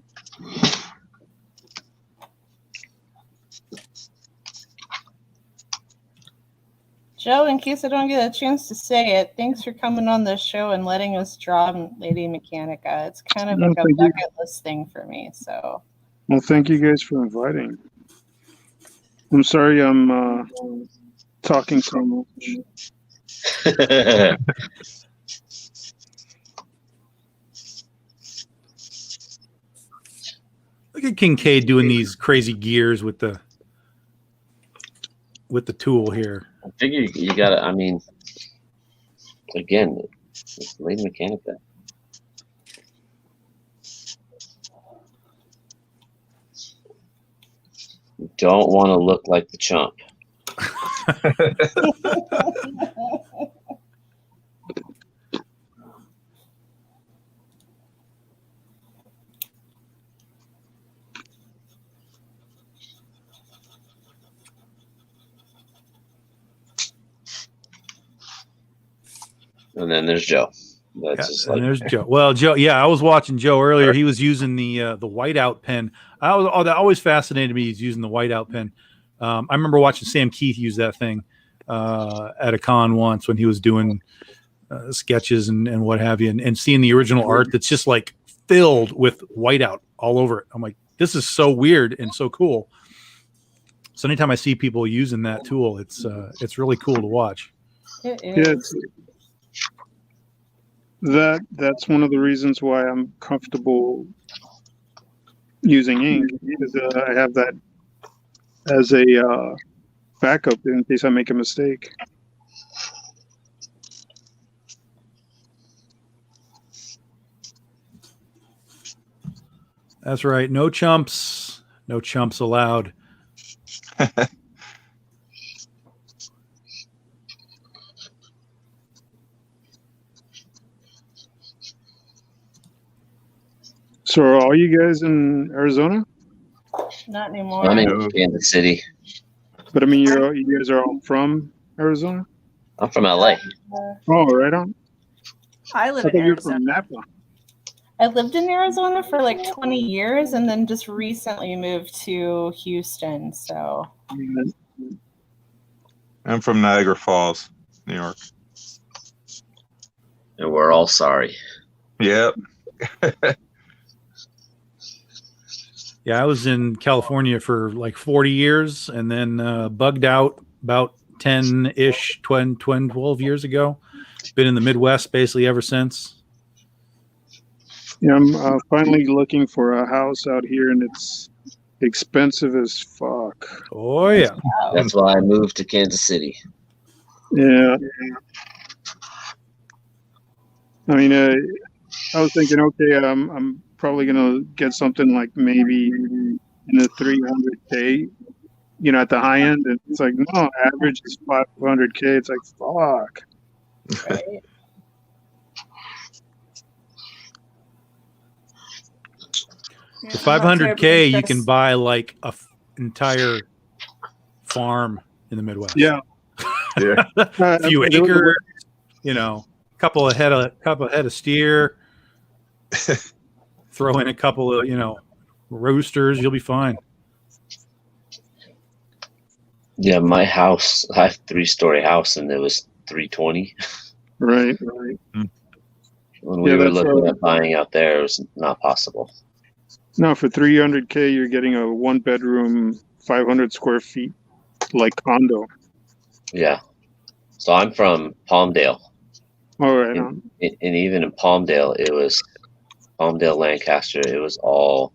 Joe, in case I don't get a chance to say it, thanks for coming on the show and letting us draw Lady Mechanika. It's kind of like a bucket list thing for me. So, well, thank you guys for inviting. I'm sorry I'm talking so much. Look at Kincaid doing these crazy gears with the tool here. I figure you gotta, I mean, again, it's Lady Mechanika. You don't want to look like the chump. And then there's Joe. That's just like, and there's Joe. Well, Joe, yeah, I was watching Joe earlier. He was using the whiteout pen. That always fascinated me. He's using the whiteout pen. I remember watching Sam Keith use that thing at a con once when he was doing sketches and what have you, and seeing the original art that's just like filled with whiteout all over it. I'm like, this is so weird and so cool. So anytime I see people using that tool, it's really cool to watch. it is. Yeah, that's one of the reasons why I'm comfortable using ink, because I have that as a backup in case I make a mistake. That's right. No chumps. No chumps allowed. So are all you guys in Arizona? Not anymore. I'm in Kansas City. But I mean, you guys are all from Arizona? I'm from LA. Oh, right on. I I live thought in you were Arizona. from Napa. I lived in Arizona for like 20 years and then just recently moved to Houston. So, I'm from Niagara Falls, New York. And we're all sorry. Yep. Yeah, I was in California for like 40 years and then bugged out about 10-ish, 12 years ago. Been in the Midwest basically ever since. Yeah, I'm finally looking for a house out here, and it's expensive as fuck. Oh, yeah. That's why I moved to Kansas City. Yeah. I mean, I was thinking, okay, I'm probably gonna get something like maybe in the 300K, at the high end. And it's like, no, average is 500K. It's like, fuck. right? For 500K, you can buy like a entire farm in the Midwest. Yeah. Yeah. A few acres, couple of head of steer. Throw in a couple of, roosters, you'll be fine. Yeah, my house, I have a 3-story house, and it was 320. Right. When we were looking at buying out there, it was not possible. No, for 300K, you're getting a 1-bedroom, 500 square feet, like condo. Yeah. So I'm from Palmdale. All right. And even in Palmdale, Lancaster, it was all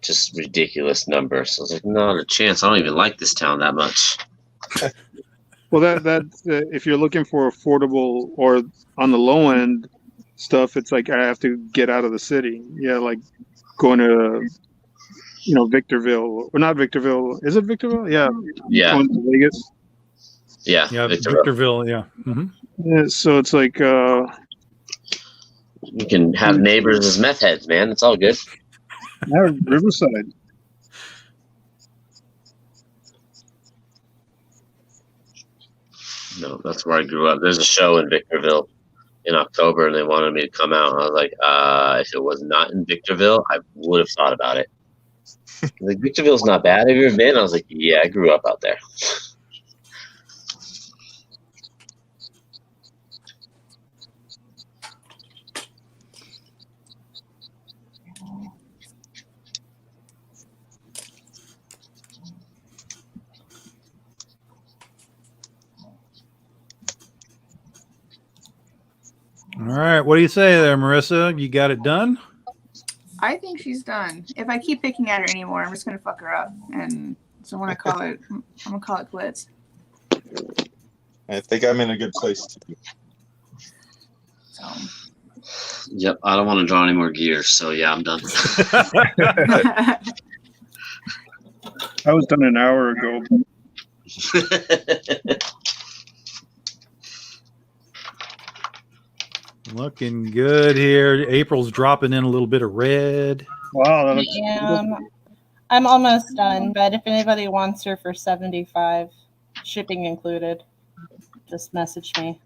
just ridiculous numbers. So I was like, not a chance. I don't even like this town that much. Well, that's if you're looking for affordable or on the low end stuff, it's like I have to get out of the city. Yeah, like going to Victorville or not Victorville. Is it Victorville? Yeah. Yeah. Going to Vegas. Yeah. Yeah, Victorville. Victorville. Yeah. Mm-hmm. Yeah, so it's like You can have neighbors as meth heads, man. It's all good. Riverside. No, that's where I grew up. There's a show in Victorville in October, and they wanted me to come out. And I was like, if it was not in Victorville, I would have thought about it. Like, Victorville's not bad. Have you ever been? I was like, yeah, I grew up out there. All right. What do you say there, Marissa? You got it done? I think she's done. If I keep picking at her anymore, I'm just gonna fuck her up. And so when I call it, I'm gonna call it quits. I think I'm in a good place too. So Yep, I don't want to draw any more gears, so yeah, I'm done. I was done an hour ago. Looking good here. April's dropping in a little bit of red. Wow, that looks I'm almost done, but if anybody wants her for $75, shipping included, just message me.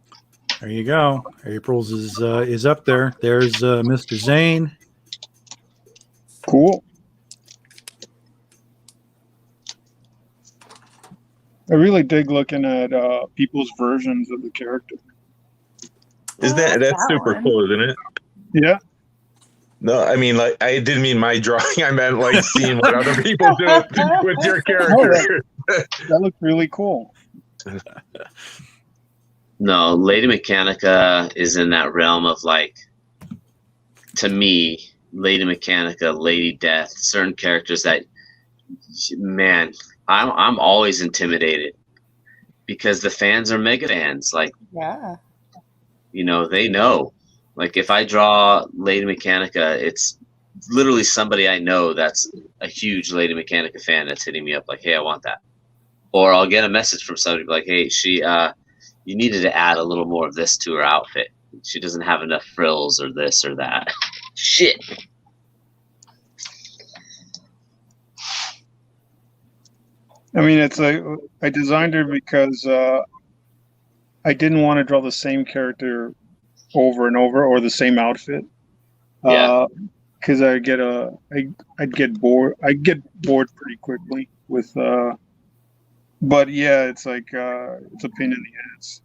There you go. April's is up there. There's Mr. Zane. cool. I really dig looking at people's versions of the character. That's super one. cool, isn't it? Yeah. No, I mean, like, I didn't mean my drawing. I meant like seeing what other people do with your character. That looks really cool. No, Lady Mechanika is in that realm of, like, to me, Lady Mechanika, Lady Death, certain characters that, man, I'm always intimidated because the fans are mega fans. Like, Yeah. you know, they know. Like, if I draw Lady Mechanika, it's literally somebody I know that's a huge Lady Mechanika fan that's hitting me up like, hey, I want that. Or I'll get a message from somebody like, hey, you needed to add a little more of this to her outfit. She doesn't have enough frills or this or that. Shit. I mean, it's like I designed her because I didn't want to draw the same character over and over or the same outfit. Yeah. Because I'd get bored. I'd get bored pretty quickly with. But yeah, it's like it's a pain in the ass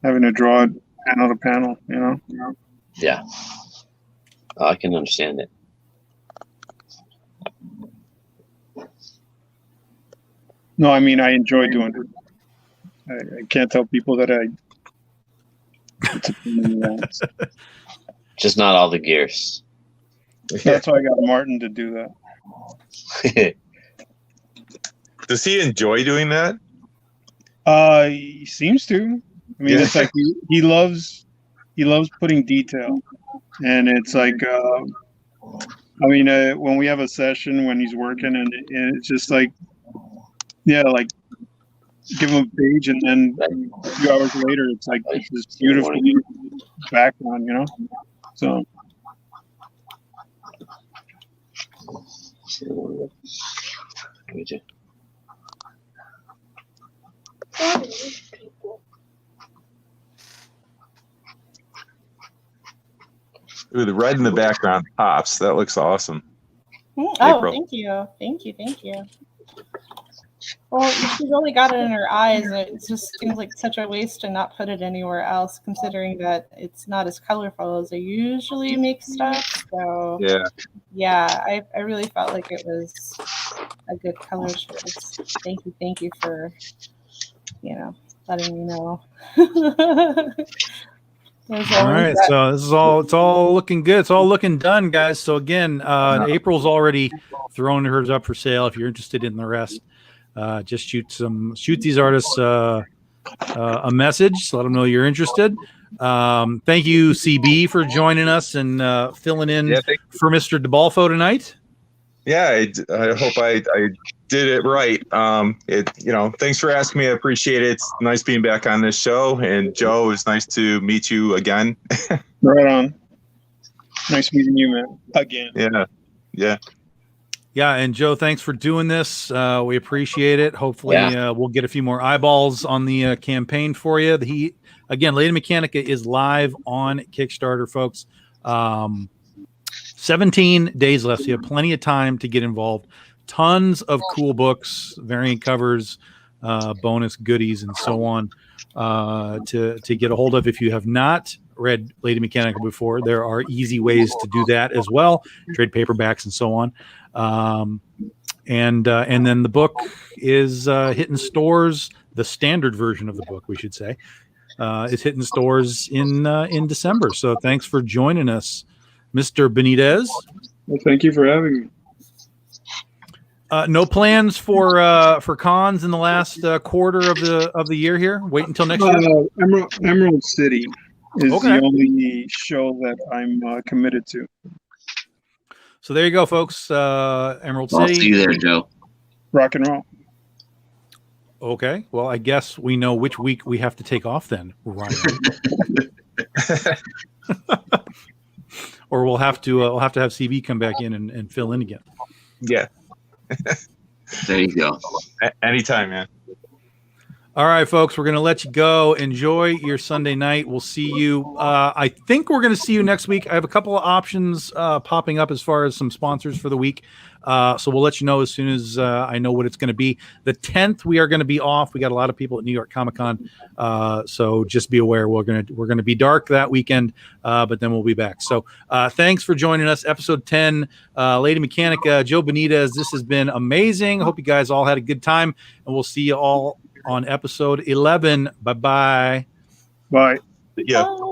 having to draw it panel to panel. You know. Yeah. I can understand it. No, I mean I enjoy doing it. I can't tell people that it's a pain in the ass. Just not all the gears. That's why I got Martin to do that. Does he enjoy doing that? He seems to. I mean, It's like he loves putting detail, and it's like I mean, when we have a session when he's working, and it's just like, yeah, like give him a page, and then a few hours later, it's like it's this beautiful background, you know. So. Ooh, the red in the background pops. That looks awesome. Oh, April. thank you. Well, she's only got it in her eyes, and it just seems like such a waste to not put it anywhere else, considering that it's not as colorful as I usually make stuff. So yeah, I really felt like it was a good color choice. Thank you for letting me know. There's All always right, that. so this is all. It's all looking good. It's all looking done, guys. So again, April's already thrown hers up for sale. If you're interested in the rest, just shoot these artists a message. Let them know you're interested. Thank you, CB, for joining us and filling in for Mr. DeBalfo tonight. Yeah, I hope I did it right. Thanks for asking me. I appreciate it. It's nice being back on this show. And Joe, it's nice to meet you again. Right on. Nice meeting you, man. Again. Yeah. And Joe, thanks for doing this. We appreciate it. Hopefully, we'll get a few more eyeballs on the campaign for you. Again, Lady Mechanika is live on Kickstarter, folks. 17 days left. So you have plenty of time to get involved. Tons of cool books, variant covers, bonus goodies, and so on to get a hold of. If you have not read Lady Mechanika before, there are easy ways to do that as well. Trade paperbacks and so on. And then the book is hitting stores. The standard version of the book, we should say, is hitting stores in December. So thanks for joining us, Mr. Benitez. Well, thank you for having me. No plans for cons in the last quarter of the year here. Wait until next year. Emerald City is the only show that I'm committed to. So there you go, folks. Emerald City. I'll see you there, Joe. Rock and roll. Okay. Well, I guess we know which week we have to take off then, Ryan. Or we'll have to have CB come back in and fill in again. Yeah. There you go. Anytime, man. All right, folks, we're going to let you go. Enjoy your Sunday night. We'll see you. I think we're going to see you next week. I have a couple of options popping up as far as some sponsors for the week. So we'll let you know as soon as I know what it's going to be. The 10th, we are going to be off. We got a lot of people at New York Comic Con. So just be aware we're going to be dark that weekend, but then we'll be back. So thanks for joining us. Episode 10, Lady Mechanika, Joe Benitez. This has been amazing. I hope you guys all had a good time, and we'll see you all on episode 11. Bye-bye. Bye. Yeah. Bye.